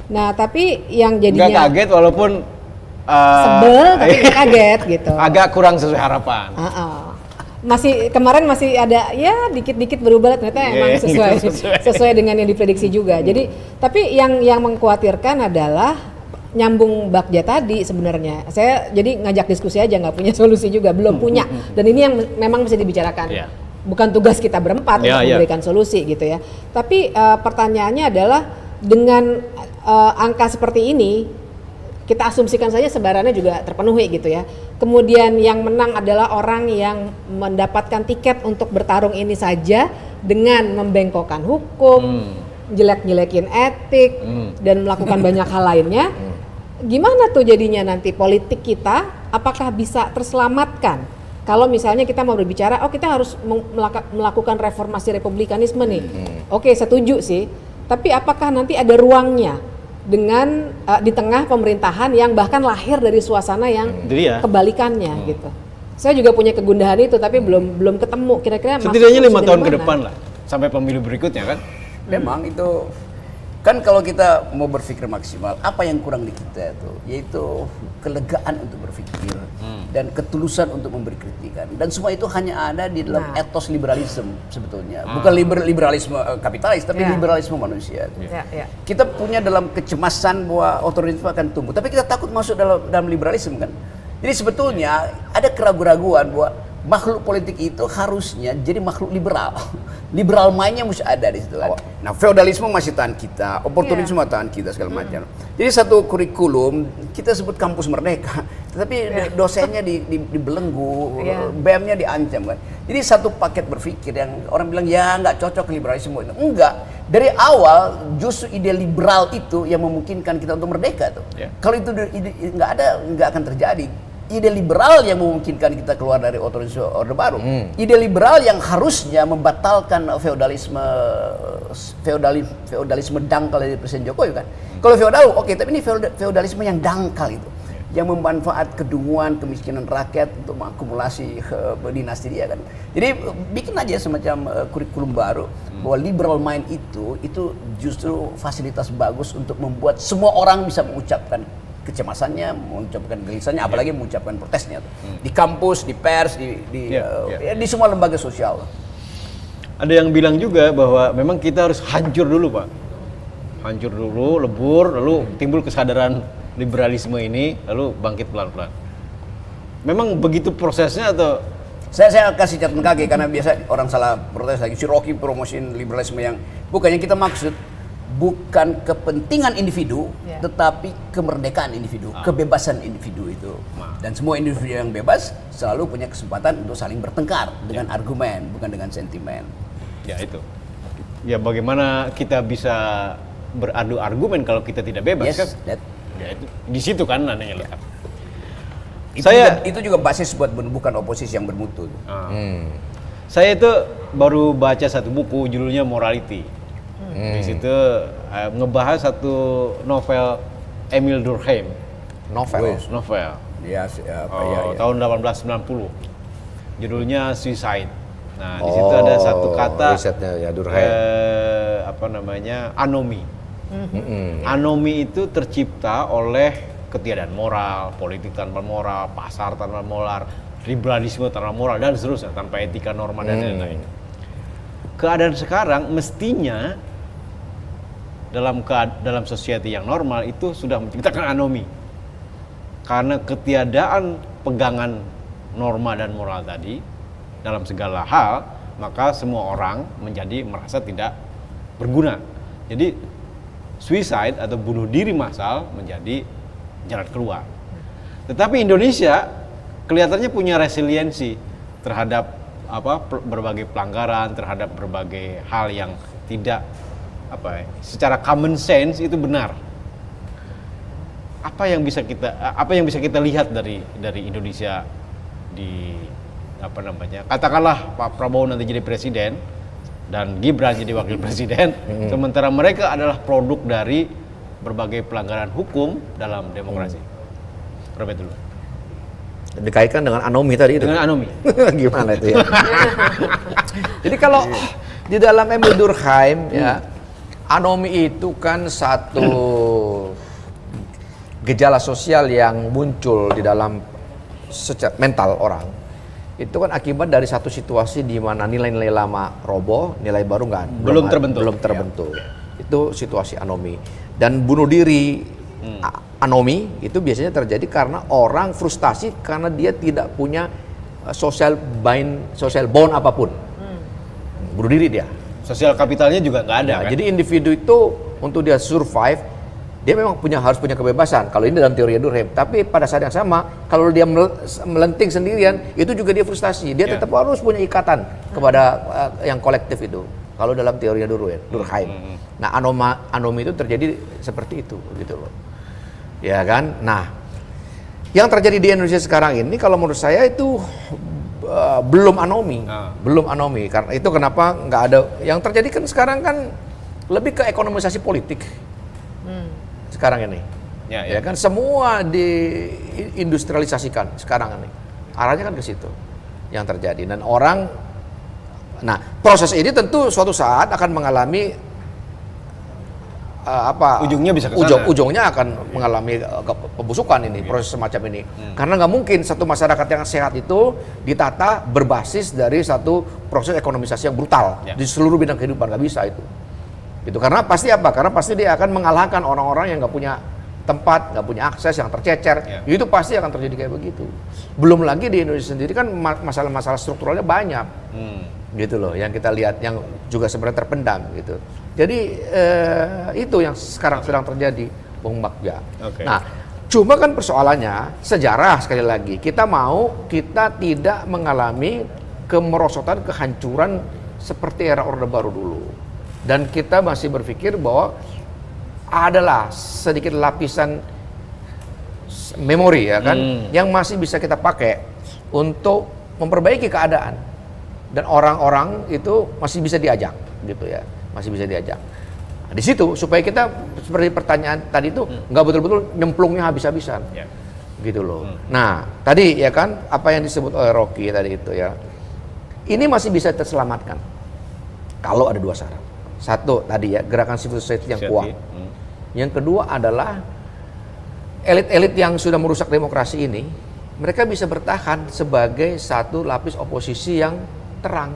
Nah, tapi yang jadinya nggak kaget walaupun sebel tapi nggak kaget gitu. Agak kurang sesuai harapan. Kemarin masih ada ya dikit-dikit berubah, ternyata emang sesuai dengan yang diprediksi juga. Jadi tapi yang mengkhawatirkan adalah nyambung Bagja tadi sebenarnya. Saya jadi ngajak diskusi aja, nggak punya solusi juga, belum punya. Dan ini yang memang mesti dibicarakan. Bukan tugas kita berempat untuk memberikan solusi gitu ya. Tapi pertanyaannya adalah dengan angka seperti ini, kita asumsikan saja sebarannya juga terpenuhi gitu ya. Kemudian yang menang adalah orang yang mendapatkan tiket untuk bertarung ini saja dengan membengkokkan hukum, jelek-jelekin etik, dan melakukan banyak hal lainnya. Gimana tuh jadinya nanti politik kita, apakah bisa terselamatkan? Kalau misalnya kita mau berbicara, kita harus melakukan reformasi republikanisme nih. Oke, setuju sih. Tapi apakah nanti ada ruangnya dengan di tengah pemerintahan yang bahkan lahir dari suasana yang kebalikannya gitu? Saya juga punya kegundahan itu, tapi belum ketemu. Kira-kira setidaknya 5 tahun ke depan lah, sampai pemilu berikutnya kan? Memang itu. Kan kalau kita mau berpikir maksimal, apa yang kurang di kita itu? Yaitu kelegaan untuk berpikir dan ketulusan untuk memberi kritikan. Dan semua itu hanya ada di dalam etos liberalisme sebetulnya. Bukan liberalisme kapitalis, tapi liberalisme manusia. Kita punya dalam kecemasan bahwa otoritarisme akan tumbuh. Tapi kita takut masuk dalam liberalisme kan. Jadi sebetulnya ada keraguan-keraguan bahwa makhluk politik itu harusnya jadi makhluk liberal. Liberal mindnya mesti ada di situ kan. Nah, feodalisme masih tahan kita, oportunisme tahan kita segala macam. Jadi satu kurikulum kita sebut kampus merdeka, tetapi dosennya dibelenggu, BEM-nya diancam kan. Jadi satu paket berpikir yang orang bilang ya nggak cocok liberalisme itu. Enggak. Dari awal justru ide liberal itu yang memungkinkan kita untuk merdeka tuh. Kalau itu nggak ada, nggak akan terjadi. Ide liberal yang memungkinkan kita keluar dari otorisme Orde Baru. Ide liberal yang harusnya membatalkan feodalisme dangkal dari Presiden Jokowi kan. Kalau feodal tapi ini feodalisme yang dangkal itu. Yang memanfaat kedunguan, kemiskinan rakyat untuk mengakumulasi dinasti dia kan. Jadi bikin aja semacam kurikulum baru bahwa liberal mind itu justru fasilitas bagus untuk membuat semua orang bisa mengucapkan kecemasannya, mengucapkan gelisahannya, apalagi mengucapkan protesnya di kampus, di pers, di semua lembaga sosial. Ada yang bilang juga bahwa memang kita harus hancur dulu, Pak. Hancur dulu, lebur, lalu timbul kesadaran liberalisme ini, lalu bangkit pelan-pelan. Memang begitu prosesnya atau? Saya kasih catatan kaki karena biasa orang salah protes lagi. Si Rocky promosiin liberalisme yang bukan yang kita maksud. Bukan kepentingan individu, tetapi kemerdekaan individu, kebebasan individu itu. Dan semua individu yang bebas selalu punya kesempatan untuk saling bertengkar dengan argumen, bukan dengan sentimen. Ya itu. Ya bagaimana kita bisa beradu argumen kalau kita tidak bebas kan? Ya itu. Di situ kan nantinya lekat. Itu juga basis buat menumbuhkan oposisi yang bermutu. Saya itu baru baca satu buku judulnya Morality. Di situ ngebahas satu novel Emil Durkheim. Novel. Tahun 1890. Judulnya Suicide. Nah, di situ ada satu kata Durkheim. Anomi. Anomi itu tercipta oleh ketiadaan moral, politik tanpa moral, pasar tanpa moral, liberalisme tanpa moral dan seterusnya, tanpa etika, norma dan lain-lain. keadaan sekarang mestinya dalam society yang normal itu sudah menciptakan anomi. Karena ketiadaan pegangan norma dan moral tadi dalam segala hal, maka semua orang merasa tidak berguna. Jadi suicide atau bunuh diri massal menjadi jalan keluar. Tetapi Indonesia kelihatannya punya resiliensi terhadap berbagai pelanggaran, terhadap berbagai hal yang tidak secara common sense itu benar. Apa yang bisa kita lihat dari Indonesia di katakanlah Pak Prabowo nanti jadi presiden dan Gibran jadi wakil presiden, sementara mereka adalah produk dari berbagai pelanggaran hukum dalam demokrasi. Robert dulu. Dikaitkan dengan anomi tadi itu. Dengan anomi. Gimana itu ya? Jadi kalau di dalam Emil Durkheim ya, anomi itu kan satu gejala sosial yang muncul di dalam mental orang. Itu kan akibat dari satu situasi di mana nilai-nilai lama roboh, nilai baru belum terbentuk. Ya. Itu situasi anomi. Dan bunuh diri anomi itu biasanya terjadi karena orang frustasi karena dia tidak punya social bond apapun. Bunuh diri dia. Sosial kapitalnya juga nggak ada. Nah, kan? Jadi individu itu untuk dia survive, dia memang harus punya kebebasan. Kalau ini dalam teori Durkheim. Tapi pada saat yang sama, kalau dia melenting sendirian, itu juga dia frustasi. Dia tetap harus punya ikatan kepada yang kolektif itu. Kalau dalam teori Durkheim. Nah, anomi itu terjadi seperti itu, gitu loh. Ya kan? Nah, yang terjadi di Indonesia sekarang ini kalau menurut saya itu belum anomi. Belum anomi. Karena itu kenapa nggak ada yang terjadi kan sekarang kan lebih ke ekonomisasi politik. Sekarang ini. Ya kan semua diindustrialisasikan sekarang ini. Arahnya kan ke situ yang terjadi dan orang proses ini tentu suatu saat akan mengalami ujungnya bisa ke sana. Ujungnya akan mengalami pembusukan ini, proses semacam ini. Karena nggak mungkin satu masyarakat yang sehat itu ditata berbasis dari satu proses ekonomisasi yang brutal di seluruh bidang kehidupan, nggak bisa itu. Gitu. Karena pasti Karena pasti dia akan mengalahkan orang-orang yang nggak punya tempat, nggak punya akses, yang tercecer. Itu pasti akan terjadi kayak begitu. Belum lagi di Indonesia sendiri kan masalah-masalah strukturalnya banyak. Gitu loh, yang kita lihat yang juga sebenarnya terpendam gitu. Jadi itu yang sekarang sedang terjadi, Bung Bagja. Nah, cuma kan persoalannya sejarah sekali lagi. Kita tidak mengalami kemerosotan, kehancuran seperti era Orde Baru dulu. Dan kita masih berpikir bahwa adalah sedikit lapisan memori ya kan, yang masih bisa kita pakai untuk memperbaiki keadaan. Dan orang-orang itu masih bisa diajak gitu ya. Masih bisa diajak. Nah, di situ supaya kita seperti pertanyaan tadi itu nggak betul-betul nyemplungnya habis-habisan, gitu loh. Nah tadi ya kan apa yang disebut oleh Rocky tadi itu ya, ini masih bisa terselamatkan kalau ada dua syarat. Satu tadi ya gerakan civil society yang kuat. Yang kedua adalah elit-elit yang sudah merusak demokrasi ini, mereka bisa bertahan sebagai satu lapis oposisi yang terang.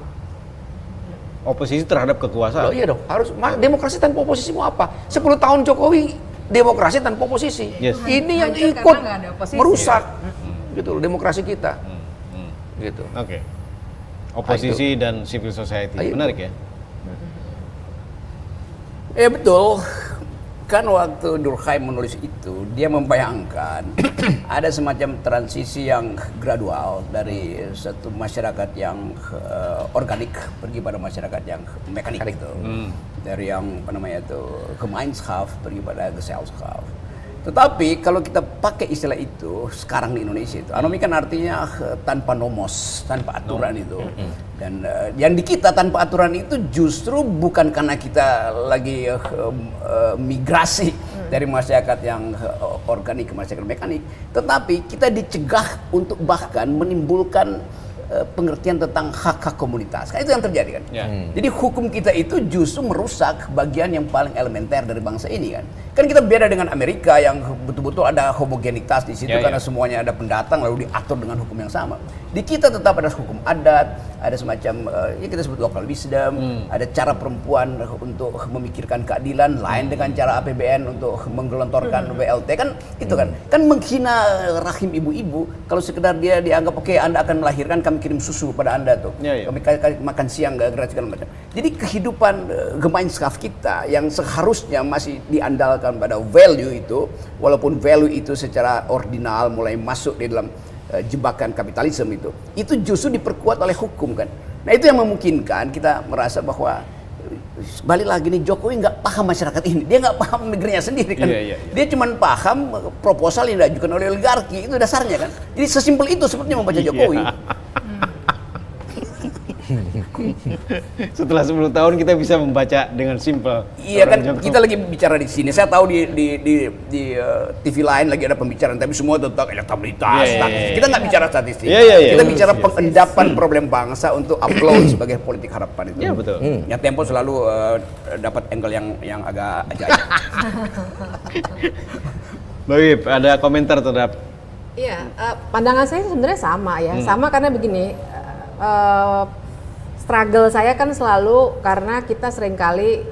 Oposisi terhadap kekuasaan. Oh iya dong, harus demokrasi tanpa oposisi mau apa? 10 tahun Jokowi demokrasi tanpa oposisi. Ini yang ikut merusak gitu loh demokrasi kita. Gitu. Oke. Oposisi dan civil society. Menarik ya? Betul. Kan waktu Durkheim menulis itu, dia membayangkan ada semacam transisi yang gradual dari satu masyarakat yang organik pergi pada masyarakat yang mekanik gitu. Dari yang Gemeinschaft pergi pada Gesellschaft. Tetapi kalau kita pakai istilah itu sekarang di Indonesia itu, anomi kan artinya tanpa nomos, tanpa aturan itu. Dan yang di kita tanpa aturan itu justru bukan karena kita lagi migrasi dari masyarakat yang organik ke masyarakat mekanik, tetapi kita dicegah untuk bahkan menimbulkan pengertian tentang hak-hak komunitas. Kan itu yang terjadi kan. Jadi hukum kita itu justru merusak bagian yang paling elementer dari bangsa ini kan. Kan kita beda dengan Amerika yang betul-betul ada homogenitas di situ karena semuanya ada pendatang lalu diatur dengan hukum yang sama. Di kita tetap ada hukum adat, ada semacam ya kita sebut local wisdom, ada cara perempuan untuk memikirkan keadilan lain dengan cara APBN untuk menggelontorkan WLT kan itu kan menghina rahim ibu-ibu kalau sekedar dia dianggap oke, Anda akan melahirkan, kami kirim susu pada Anda tuh. Kami makan siang gratis segala macam. Jadi kehidupan Gemeinschaft kita yang seharusnya masih diandalkan pada value itu, walaupun value itu secara ordinal mulai masuk di dalam jebakan kapitalisme itu justru diperkuat oleh hukum kan. Nah itu yang memungkinkan kita merasa bahwa balik lagi nih, Jokowi nggak paham masyarakat ini, dia nggak paham negerinya sendiri kan. Dia cuma paham proposal yang diajukan oleh oligarki, itu dasarnya kan. Jadi sesimpel itu sepertinya membaca Jokowi. Setelah 10 tahun kita bisa membaca dengan simpel. Iya kan, kita lagi bicara di sini. Saya tahu di TV lain lagi ada pembicaraan, tapi semua tentang elektabilitas. Kita nggak bicara statistik. Kita bicara pengendapan problem bangsa untuk upload sebagai politik harapan itu. Iya betul. Yang Tempo selalu dapat angle yang agak ajaib. Baik, ada komentar terhadap? Iya, pandangan saya sebenarnya sama ya. Sama karena begini. Struggle saya kan selalu karena kita seringkali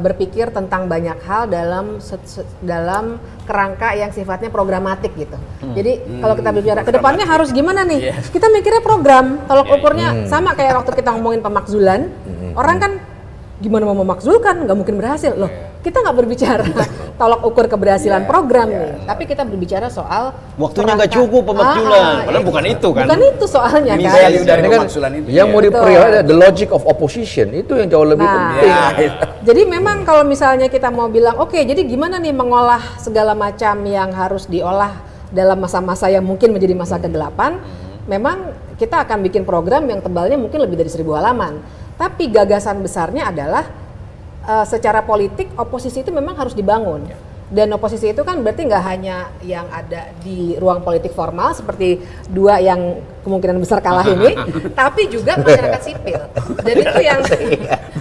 berpikir tentang banyak hal dalam kerangka yang sifatnya programatik gitu. Jadi kalau kita bicara ke depannya harus gimana nih? Kita mikirnya program. Tolok ukurnya sama kayak waktu kita ngomongin pemakzulan. Orang kan gimana mau memakzulkan? Nggak mungkin berhasil. Loh, kita nggak berbicara tolok ukur keberhasilan program nih. Tapi kita berbicara soal waktunya nggak cukup pemakzulan. Padahal bukan itu kan. Bukan itu soalnya ini kan. value dari pemakzulan itu. Yang mau diperlihatkan the logic of opposition itu yang jauh lebih penting. Jadi memang kalau misalnya kita mau bilang oke, jadi gimana nih mengolah segala macam yang harus diolah dalam masa-masa yang mungkin menjadi masa ke-8, memang kita akan bikin program yang tebalnya mungkin lebih dari 1000 halaman. Tapi gagasan besarnya adalah secara politik oposisi itu memang harus dibangun. Dan oposisi itu kan berarti nggak hanya yang ada di ruang politik formal seperti dua yang kemungkinan besar kalah ini, tapi juga masyarakat sipil. Dan itu yang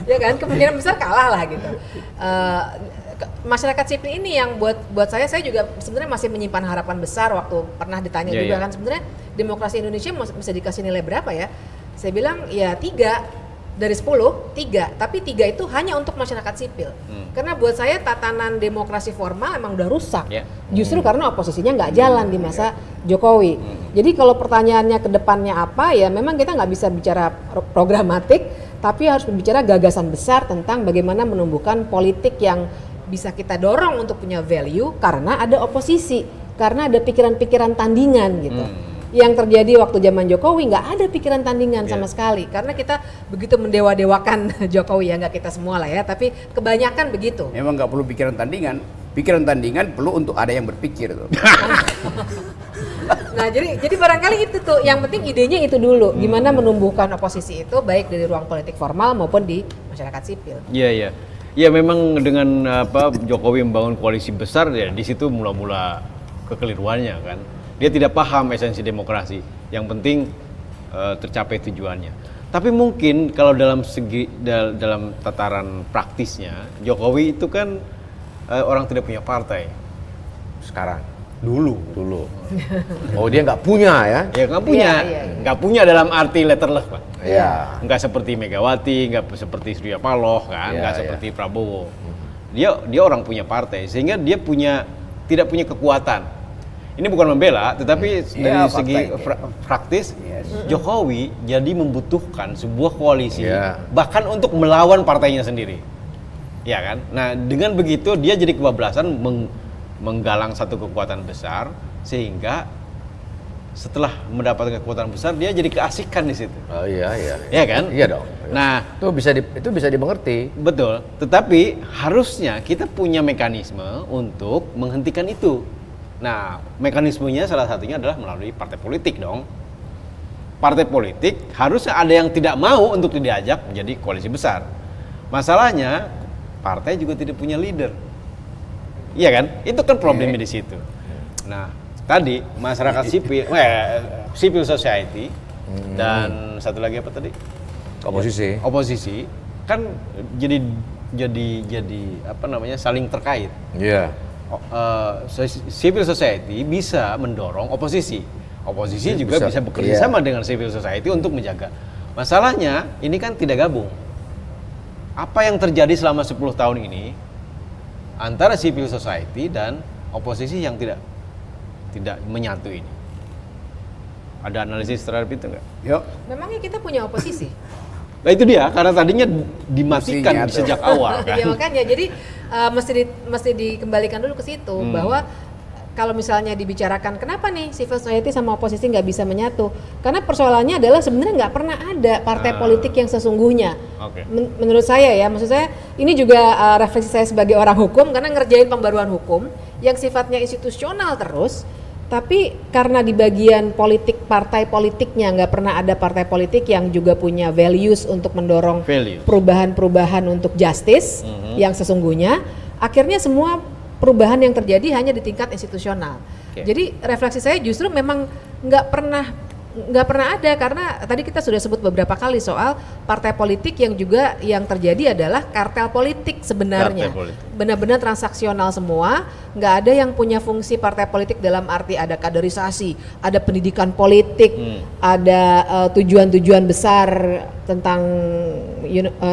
ya kan kemungkinan besar kalah lah gitu. Masyarakat sipil ini yang buat saya juga sebenarnya masih menyimpan harapan besar. Waktu pernah ditanya juga kan sebenarnya demokrasi Indonesia bisa dikasih nilai berapa ya? Saya bilang ya 3 dari 10, 3, tapi 3 itu hanya untuk masyarakat sipil. Karena buat saya tatanan demokrasi formal emang udah rusak. Justru karena oposisinya nggak jalan di masa Jokowi. Jadi kalau pertanyaannya ke depannya apa, ya memang kita nggak bisa bicara programatik, tapi harus berbicara gagasan besar tentang bagaimana menumbuhkan politik yang bisa kita dorong untuk punya value karena ada oposisi, karena ada pikiran-pikiran tandingan gitu. Yang terjadi waktu zaman Jokowi nggak ada pikiran tandingan sama sekali karena kita begitu mendewa-dewakan Jokowi, ya nggak kita semua lah ya, tapi kebanyakan begitu. Memang nggak perlu pikiran tandingan perlu untuk ada yang berpikir tuh. Nah jadi barangkali itu tuh yang penting idenya itu dulu, gimana menumbuhkan oposisi itu baik dari ruang politik formal maupun di masyarakat sipil. Iya. Ya memang dengan Jokowi membangun koalisi besar ya di situ mula-mula kekeliruannya kan. Dia tidak paham esensi demokrasi. Yang penting tercapai tujuannya. Tapi mungkin kalau dalam tataran praktisnya, Jokowi itu kan orang tidak punya partai sekarang. Dulu. Oh dia nggak punya ya? Ya nggak punya. Nggak punya dalam arti letterless Pak. Iya. Nggak seperti Megawati, nggak seperti Surya Paloh kan, nggak seperti Prabowo. Dia orang punya partai sehingga dia tidak punya kekuatan. Ini bukan membela, tetapi dari segi praktis, Jokowi jadi membutuhkan sebuah koalisi, bahkan untuk melawan partainya sendiri, ya kan? Nah, dengan begitu dia jadi kebablasan menggalang satu kekuatan besar, sehingga setelah mendapatkan kekuatan besar, dia jadi keasikan di situ. Oh iya. Ya kan? Iya dong. Nah, itu bisa dimengerti. Betul. Tetapi harusnya kita punya mekanisme untuk menghentikan itu. Nah, mekanismenya salah satunya adalah melalui partai politik dong. Partai politik harusnya ada yang tidak mau untuk diajak menjadi koalisi besar. Masalahnya, partai juga tidak punya leader. Iya kan? Itu kan problemnya di situ. Nah, tadi masyarakat sipil, civil society Dan satu lagi apa tadi? Oposisi. Oposisi kan jadi apa namanya, saling terkait. Iya. Civil society bisa mendorong oposisi. Oposisi juga bisa bekerja sama dengan civil society untuk menjaga. Masalahnya ini kan tidak gabung. Apa yang terjadi selama 10 tahun ini antara civil society dan oposisi yang tidak menyatu ini? Ada analisis terhadap itu nggak? Yuk. Memangnya kita punya oposisi? Nah itu dia, karena tadinya dimatikan sejak awal kan. Ya makanya, jadi mesti dikembalikan dulu ke situ bahwa kalau misalnya dibicarakan kenapa nih civil society sama oposisi nggak bisa menyatu, karena persoalannya adalah sebenarnya nggak pernah ada partai politik yang sesungguhnya. Menurut saya ya, maksud saya ini juga refleksi saya sebagai orang hukum, karena ngerjain pembaruan hukum yang sifatnya institusional terus, tapi karena di bagian politik, partai politiknya nggak pernah ada partai politik yang juga punya values untuk mendorong perubahan-perubahan untuk justice yang sesungguhnya, akhirnya semua perubahan yang terjadi hanya di tingkat institusional. Jadi refleksi saya justru memang nggak pernah ada, karena tadi kita sudah sebut beberapa kali soal partai politik yang juga yang terjadi adalah kartel politik sebenarnya. Benar-benar transaksional semua, nggak ada yang punya fungsi partai politik dalam arti ada kaderisasi, ada pendidikan politik, ada tujuan-tujuan besar tentang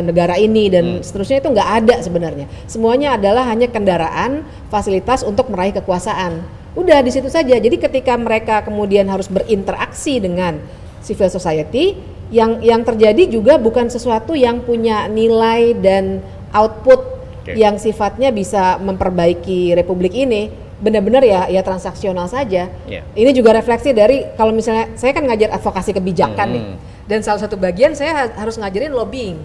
negara ini dan seterusnya, itu nggak ada sebenarnya. Semuanya adalah hanya kendaraan, fasilitas untuk meraih kekuasaan. Udah di situ saja. Jadi ketika mereka kemudian harus berinteraksi dengan civil society, yang terjadi juga bukan sesuatu yang punya nilai dan output yang sifatnya bisa memperbaiki republik ini. Benar-benar ya transaksional saja. Ini juga refleksi dari, kalau misalnya saya kan ngajar advokasi kebijakan nih, dan salah satu bagian saya harus ngajarin lobbying.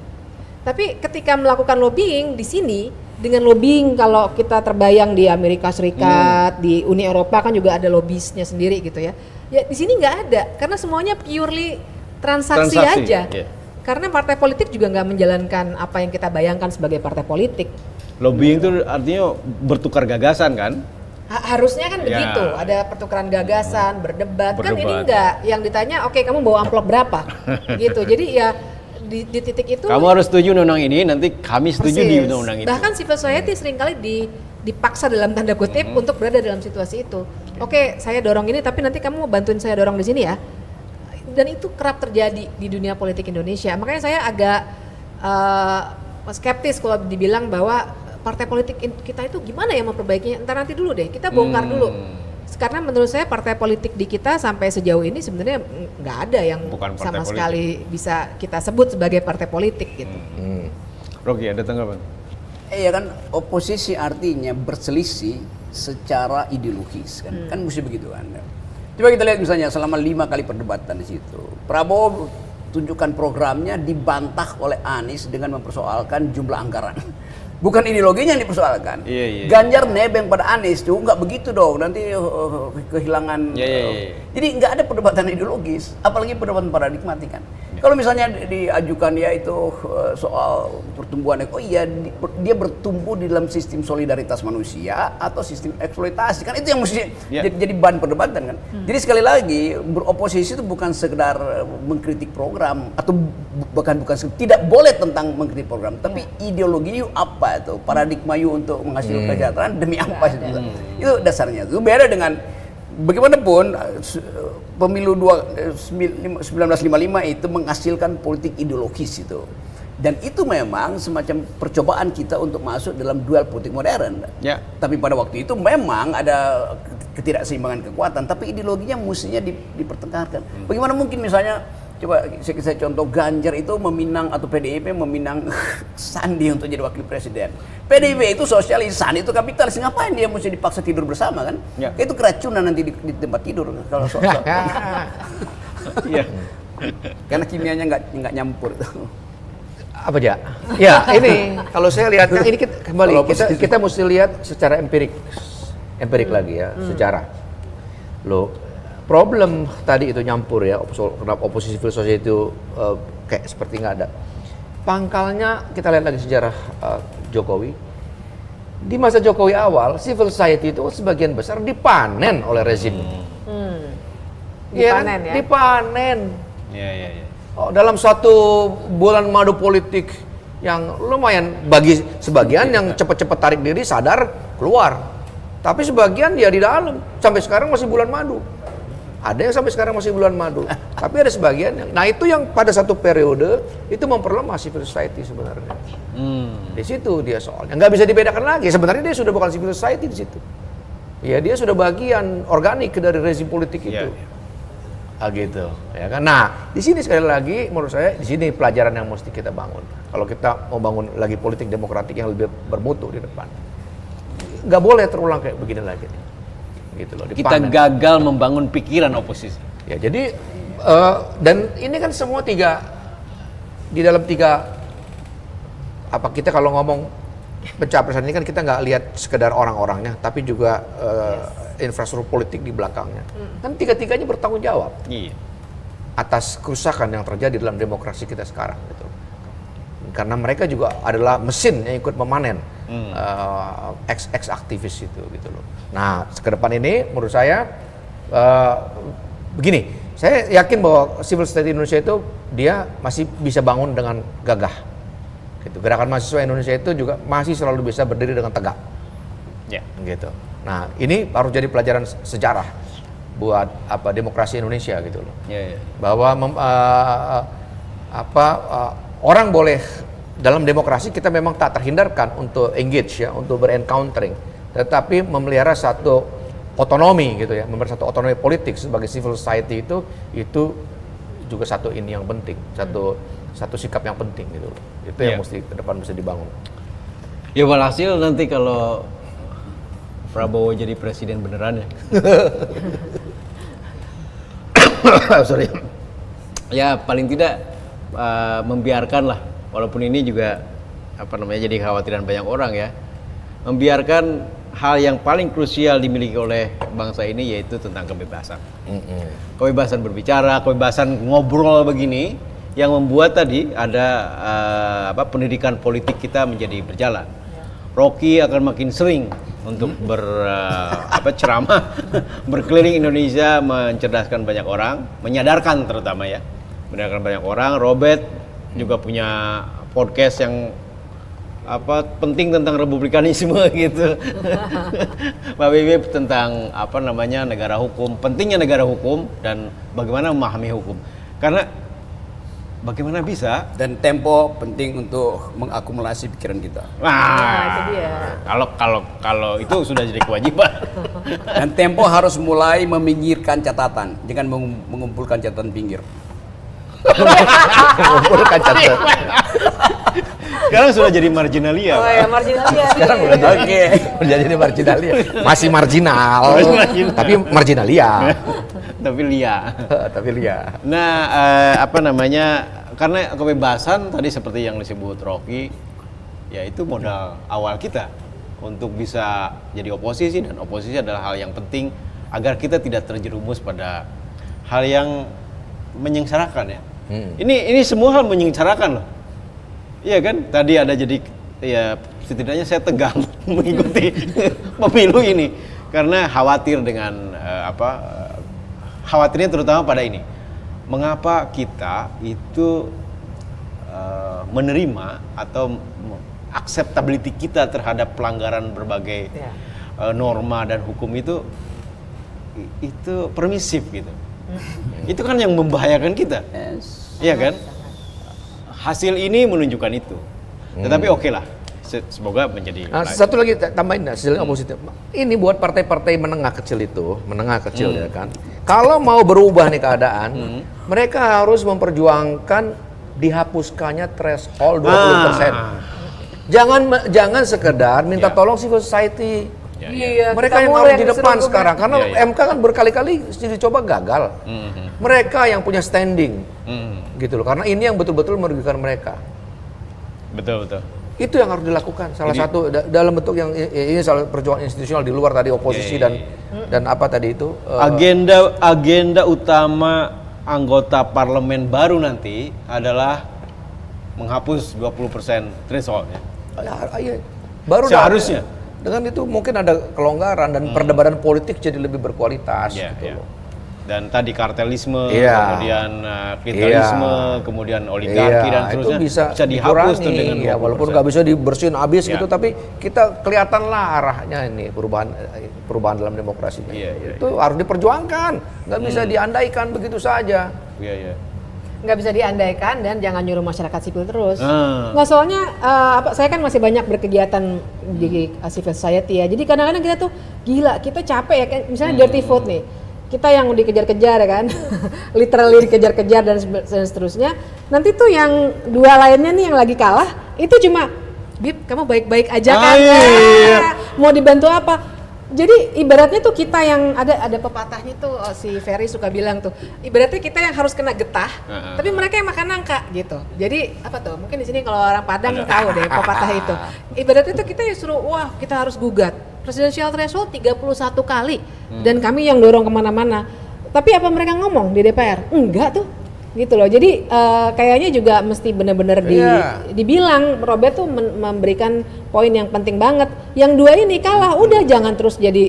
Tapi ketika melakukan lobbying di sini, dengan lobbying kalau kita terbayang di Amerika Serikat, di Uni Eropa kan juga ada lobbyisnya sendiri gitu ya. Ya di sini nggak ada, karena semuanya purely transaksi aja. Karena partai politik juga nggak menjalankan apa yang kita bayangkan sebagai partai politik. Lobbying itu artinya bertukar gagasan kan? Harusnya kan begitu, ada pertukaran gagasan, berdebat. Kan ini enggak, yang ditanya oke, kamu bawa amplop berapa gitu. Jadi ya di titik itu kamu harus setuju undang-undang ini, nanti kami setuju di undang-undang itu. Bahkan civil society seringkali dipaksa dalam tanda kutip untuk berada dalam situasi itu. Oke, saya dorong ini, tapi nanti kamu bantuin saya dorong di sini ya. Dan itu kerap terjadi di dunia politik Indonesia. Makanya saya agak skeptis kalau dibilang bahwa partai politik kita itu gimana ya memperbaikinya. Entar nanti dulu deh, kita bongkar dulu. Karena menurut saya partai politik di kita sampai sejauh ini sebenarnya nggak ada yang sama sekali bisa kita sebut sebagai partai politik gitu. Rocky, ada tanggapan? Iya kan, oposisi artinya berselisih secara ideologis kan, kan mesti begitu kan. Coba kita lihat misalnya selama 5 kali perdebatan di situ, Prabowo tunjukkan programnya dibantah oleh Anies dengan mempersoalkan jumlah anggaran. Bukan ideologinya yang dipersoalkan. Ganjar nebeng pada Anies tuh nggak begitu dong, nanti kehilangan. Jadi nggak ada perdebatan ideologis, apalagi perdebatan paradigmatik kan. Kalau misalnya diajukan ya itu soal pertumbuhan, oh iya dia bertumbuh di dalam sistem solidaritas manusia atau sistem eksploitasi, kan itu yang mesti jadi bahan perdebatan kan. Jadi sekali lagi beroposisi itu bukan sekedar mengkritik program atau bukan tidak boleh tentang mengkritik program, tapi ideologi apa itu, paradigma untuk menghasilkan kesejahteraan demi apa itu. Itu dasarnya. Itu beda dengan bagaimanapun pemilu 1955 itu menghasilkan politik ideologis itu. Dan itu memang semacam percobaan kita untuk masuk dalam duel politik modern. Tapi pada waktu itu memang ada ketidakseimbangan kekuatan, tapi ideologinya mestinya dipertengkarkan. Bagaimana mungkin misalnya, coba saya contoh, Ganjar itu meminang atau PDIP meminang Sandi untuk jadi wakil presiden. PDIP itu sosialis, Sandi itu kapitalis. Ngapain dia mesti dipaksa tidur bersama kan? Itu keracunan nanti di tempat tidur kalau karena kimianya nggak nyampur. Apa aja? Ya ini kalau saya lihat kan ini kita mesti lihat secara empirik lagi ya, sejarah. Loh, problem tadi itu nyampur ya, kenapa oposisi civil society itu kayak seperti nggak ada. Pangkalnya kita lihat lagi sejarah Jokowi. Di masa Jokowi awal, civil society itu sebagian besar dipanen oleh rezim. Dipanen ya? Dipanen. Dalam satu bulan madu politik yang lumayan bagi sebagian yang cepat-cepat tarik diri sadar keluar. Tapi sebagian dia di dalam sampai sekarang masih bulan madu. Ada yang sampai sekarang masih bulan madu. Tapi ada sebagian yang, nah itu yang pada satu periode itu memperlemah civil society sebenarnya. Di situ dia soalnya nggak bisa dibedakan lagi. Sebenarnya dia sudah bukan civil society di situ. Ya dia sudah bagian organik dari rezim politik itu. Gitu, ya kan. Nah, di sini sekali lagi menurut saya di sini pelajaran yang mesti kita bangun. Kalau kita mau bangun lagi politik demokratik yang lebih bermutu di depan, nggak boleh terulang kayak begini lagi. Gitu loh. Kita gagal membangun pikiran oposisi. Ya, jadi dan ini kan semua di dalam tiga apa kita kalau ngomong pencapresan ini kan kita nggak lihat sekedar orang-orangnya, tapi juga infrastruktur politik di belakangnya. Kan tiga-tiganya bertanggung jawab atas kerusakan yang terjadi dalam demokrasi kita sekarang. Gitu. Karena mereka juga adalah mesin yang ikut memanen ex-aktivis itu, gitu loh. Nah, ke depan ini menurut saya begini, saya yakin bahwa civil society Indonesia itu dia masih bisa bangun dengan gagah. Gitu. Gerakan mahasiswa Indonesia itu juga masih selalu bisa berdiri dengan tegak. Gitu. Nah, ini harus jadi pelajaran sejarah buat demokrasi Indonesia gitu loh. Bahwa orang boleh dalam demokrasi kita memang tak terhindarkan untuk engage ya, untuk berencountering, tetapi memelihara satu otonomi gitu ya, memelihara satu otonomi politik sebagai civil society itu juga satu ini yang penting, satu sikap yang penting gitu. Itu yang mesti ke depan bisa dibangun. Ya walhasil nanti kalau Prabowo jadi presiden beneran ya. Sorry. Ya paling tidak membiarkan lah, walaupun ini juga jadi kekhawatiran banyak orang ya, membiarkan hal yang paling krusial dimiliki oleh bangsa ini yaitu tentang kebebasan. Kebebasan berbicara, kebebasan ngobrol begini yang membuat tadi ada pendidikan politik kita menjadi berjalan. Rocky akan makin sering untuk ceramah berkeliling Indonesia, mencerdaskan banyak orang, menyadarkan terutama ya, menyadarkan banyak orang. Robert juga punya podcast yang penting tentang republikanisme gitu. Mbak Bibip tentang negara hukum, pentingnya negara hukum dan bagaimana memahami hukum. Karena bagaimana bisa dan tempo penting untuk mengakumulasi pikiran kita. Itu dia. Kalau itu sudah jadi kewajiban. Dan tempo harus mulai meminggirkan catatan, jangan mengumpulkan catatan pinggir. Mengumpulkan catatan. Sekarang sudah jadi marginalia. Oh ya, marginalia. Sekarang udah jadi marginalia. Masih marginal, tapi marginalia. Tapi lia. Nah, karena kebebasan tadi seperti yang disebut Rocky, ya itu modal awal kita untuk bisa jadi oposisi, dan oposisi adalah hal yang penting agar kita tidak terjerumus pada hal yang menyengsarakan ya. Ini semua hal menyengsarakan loh. Iya kan? Tadi ada jadi ya setidaknya saya tegang mengikuti pemilu ini karena khawatir dengan khawatirnya terutama pada ini. Mengapa kita itu menerima atau acceptability kita terhadap pelanggaran berbagai norma dan hukum itu permisif gitu. Itu kan yang membahayakan kita. Iya kan? Hasil ini menunjukkan itu. Tetapi oke lah. Semoga menjadi satu lagi tambahin hasilnya positif. Ini buat partai-partai menengah kecil ya kan. Kalau mau berubah nih keadaan, mereka harus memperjuangkan dihapuskannya threshold 20%. Jangan sekedar minta tolong civil society. Mereka yang harus di depan sekarang karena MK kan berkali-kali dicoba gagal. Mereka yang punya standing. Gitu loh. Karena ini yang betul-betul merugikan mereka. Betul. Itu yang harus dilakukan. Salah satu dalam bentuk yang ini salah perjuangan institusional di luar tadi oposisi dan apa tadi itu agenda utama anggota parlemen baru nanti adalah menghapus 20% threshold ya. Baru seharusnya. Dengan itu mungkin ada kelonggaran dan perdebatan politik jadi lebih berkualitas gitu loh. Dan tadi kartelisme, Iya. kemudian kapitalisme, kemudian oligarki dan itu seterusnya bisa dihapus tuh dengan 20%. ya, walaupun nggak bisa dibersihin habis gitu, tapi kita kelihatan lah arahnya ini perubahan dalam demokrasi. Iya. Itu harus diperjuangkan, nggak bisa diandaikan begitu saja. Iya. Nggak bisa diandaikan dan jangan nyuruh masyarakat sipil terus. Nggak, soalnya saya kan masih banyak berkegiatan di civil society ya. Jadi kadang-kadang kita tuh gila, kita capek ya kan. Misalnya dirty vote nih, kita yang dikejar-kejar ya kan, literally dikejar-kejar dan seterusnya. Nanti tuh yang dua lainnya nih yang lagi kalah, itu cuma, Bib, kamu baik-baik aja kan? Mau dibantu apa? Jadi ibaratnya tuh kita yang ada pepatahnya tuh, si Ferry suka bilang tuh, ibaratnya kita yang harus kena getah, tapi mereka yang makan nangka gitu. Jadi apa tuh? Mungkin di sini kalau orang Padang tahu deh pepatah itu. Ibaratnya tuh kita yang suruh, wah kita harus gugat presidensial threshold 31 kali dan kami yang dorong kemana-mana. Tapi apa mereka ngomong di DPR? Enggak tuh. Gitu loh. Jadi kayaknya juga mesti benar-benar dibilang. Robert tuh memberikan poin yang penting banget. Yang dua ini kalah, udah jangan terus jadi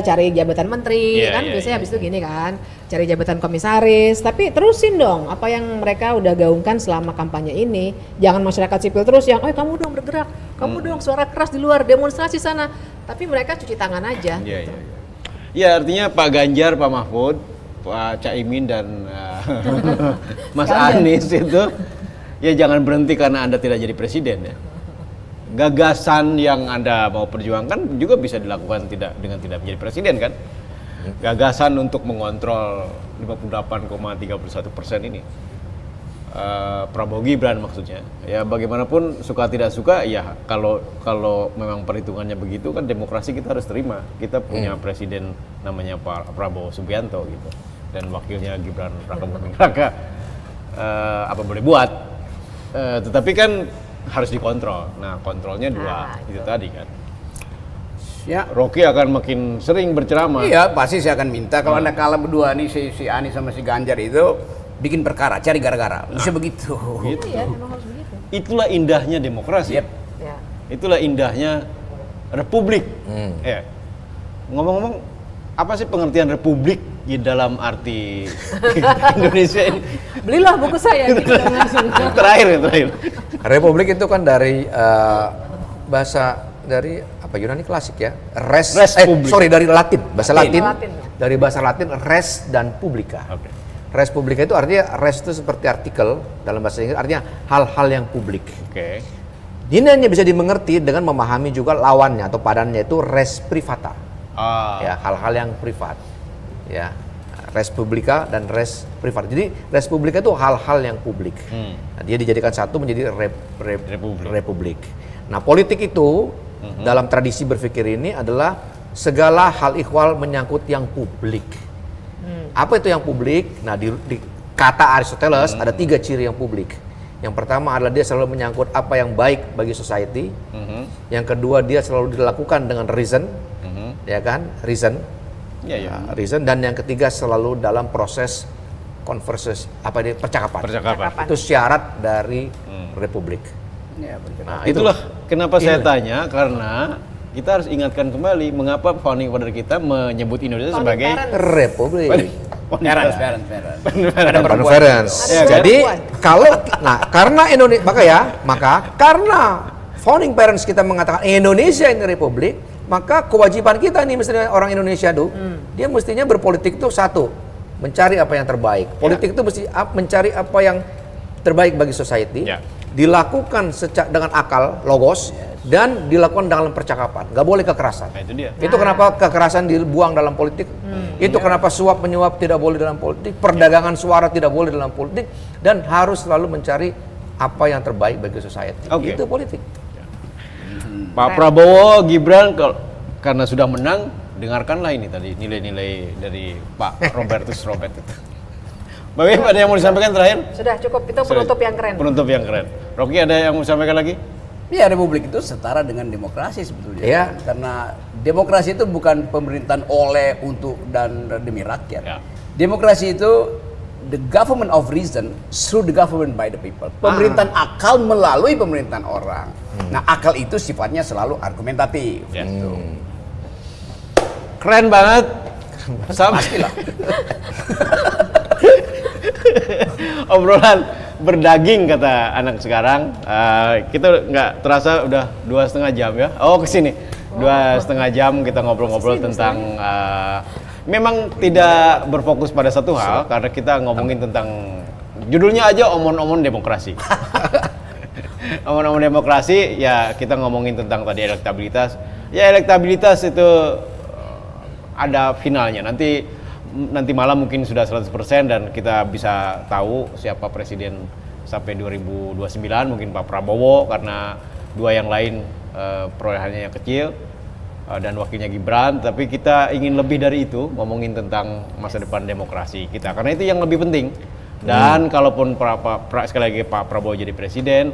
cari jabatan menteri kan biasanya habis itu gini kan, cari jabatan komisaris, tapi terusin dong apa yang mereka udah gaungkan selama kampanye ini. Jangan masyarakat sipil terus yang kamu dong bergerak, kamu dong suara keras di luar, demonstrasi sana, tapi mereka cuci tangan aja. Iya, artinya Pak Ganjar, Pak Mahfud, Pak Caimin dan Mas Anies itu ya jangan berhenti karena Anda tidak jadi presiden ya. Gagasan yang Anda mau perjuangkan juga bisa dilakukan dengan tidak menjadi presiden kan. Gagasan untuk mengontrol 58,31% ini. Prabowo Gibran maksudnya. Ya bagaimanapun suka tidak suka ya kalau memang perhitungannya begitu kan demokrasi kita harus terima. Kita punya presiden namanya Pak Prabowo Subianto gitu. Dan wakilnya Gibran Raka Buming Raka, apa boleh buat, tetapi kan harus dikontrol. Nah kontrolnya dua, itu tadi kan. Ya. Rocky akan makin sering berceramah. Iya, pasti saya akan minta kalau Anda kalah berdua nih si Anies sama si Ganjar itu bikin perkara, cari gara-gara. Bisa begitu. Gitu. Iya, memang harus begitu. Itulah indahnya demokrasi. Yep. Ya. Itulah indahnya republik. Ya. Ngomong-ngomong, apa sih pengertian republik di dalam arti Indonesia ini? Belilah buku saya gitu langsung. Terakhir. Republik itu kan dari bahasa dari apa Yunani klasik ya, dari Latin, bahasa Latin. Dari bahasa Latin res dan publica. Okay. Res publica itu artinya res itu seperti artikel dalam bahasa Inggris, artinya hal-hal yang publik. Oke. Ini hanya bisa dimengerti dengan memahami juga lawannya atau padannya itu res privata. Ya, hal-hal yang privat. Ya, res publica dan res privat. Jadi res publica itu hal-hal yang publik. Nah, dia dijadikan satu menjadi republik. Nah, politik itu dalam tradisi berpikir ini adalah segala hal ihwal menyangkut yang publik. Apa itu yang publik? Nah, di kata Aristoteles ada 3 ciri yang publik. Yang pertama adalah dia selalu menyangkut apa yang baik bagi society. Yang kedua dia selalu dilakukan dengan reason, ya kan? Reason. Reason. Dan yang ketiga selalu dalam proses percakapan. Itu syarat dari republik. Ya, nah, itulah kenapa saya tanya, karena kita harus ingatkan kembali mengapa founding father kita menyebut Indonesia sebagai republik. Parents. Jadi karena Indonesia karena founding parents kita mengatakan Indonesia ini republik, maka kewajiban kita nih misalnya orang Indonesia tuh, dia mestinya berpolitik itu satu, mencari apa yang terbaik. Politik itu mesti mencari apa yang terbaik bagi society, dilakukan dengan akal, logos, dan dilakukan dalam percakapan. Nggak boleh kekerasan. Nah, itu dia. Itu kenapa kekerasan dibuang dalam politik. Itu kenapa suap menyuap tidak boleh dalam politik, perdagangan suara tidak boleh dalam politik, dan harus selalu mencari apa yang terbaik bagi society. Itu politik. Pak Prabowo, Gibran, karena sudah menang, dengarkanlah ini tadi nilai-nilai dari Pak Robertus Robert itu. Mbak Bim, ada yang mau disampaikan terakhir? Sudah cukup, itu penutup yang keren. Penutup yang keren. Rocky, ada yang mau disampaikan lagi? Ya, republik itu setara dengan demokrasi sebetulnya. Ya. Karena demokrasi itu bukan pemerintahan oleh, untuk, dan demi rakyat. Ya. Demokrasi itu the government of reason through the government by the people. Pemerintahan akal melalui pemerintahan orang. Nah, akal itu sifatnya selalu argumentatif. Ya. Keren banget. Pastilah. Obrolan berdaging kata anak sekarang. Kita nggak terasa udah 2,5 jam ya. Oh kesini 2,5 jam kita ngobrol-ngobrol tentang. Memang tidak berfokus pada satu hal karena kita ngomongin tentang judulnya aja omon-omon demokrasi. Omon-omon demokrasi ya kita ngomongin tentang tadi elektabilitas. Ya elektabilitas itu ada finalnya. Nanti malam mungkin sudah 100% dan kita bisa tahu siapa presiden sampai 2029, mungkin Pak Prabowo karena dua yang lain perolehannya yang kecil dan wakilnya Gibran, tapi kita ingin lebih dari itu, ngomongin tentang masa depan demokrasi kita karena itu yang lebih penting. Dan kalaupun sekali lagi Pak Prabowo jadi presiden,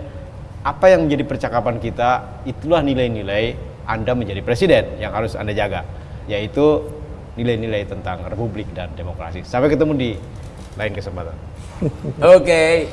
apa yang menjadi percakapan kita, itulah nilai-nilai Anda menjadi presiden yang harus Anda jaga, yaitu nilai-nilai tentang republik dan demokrasi. Sampai ketemu di lain kesempatan. Oke.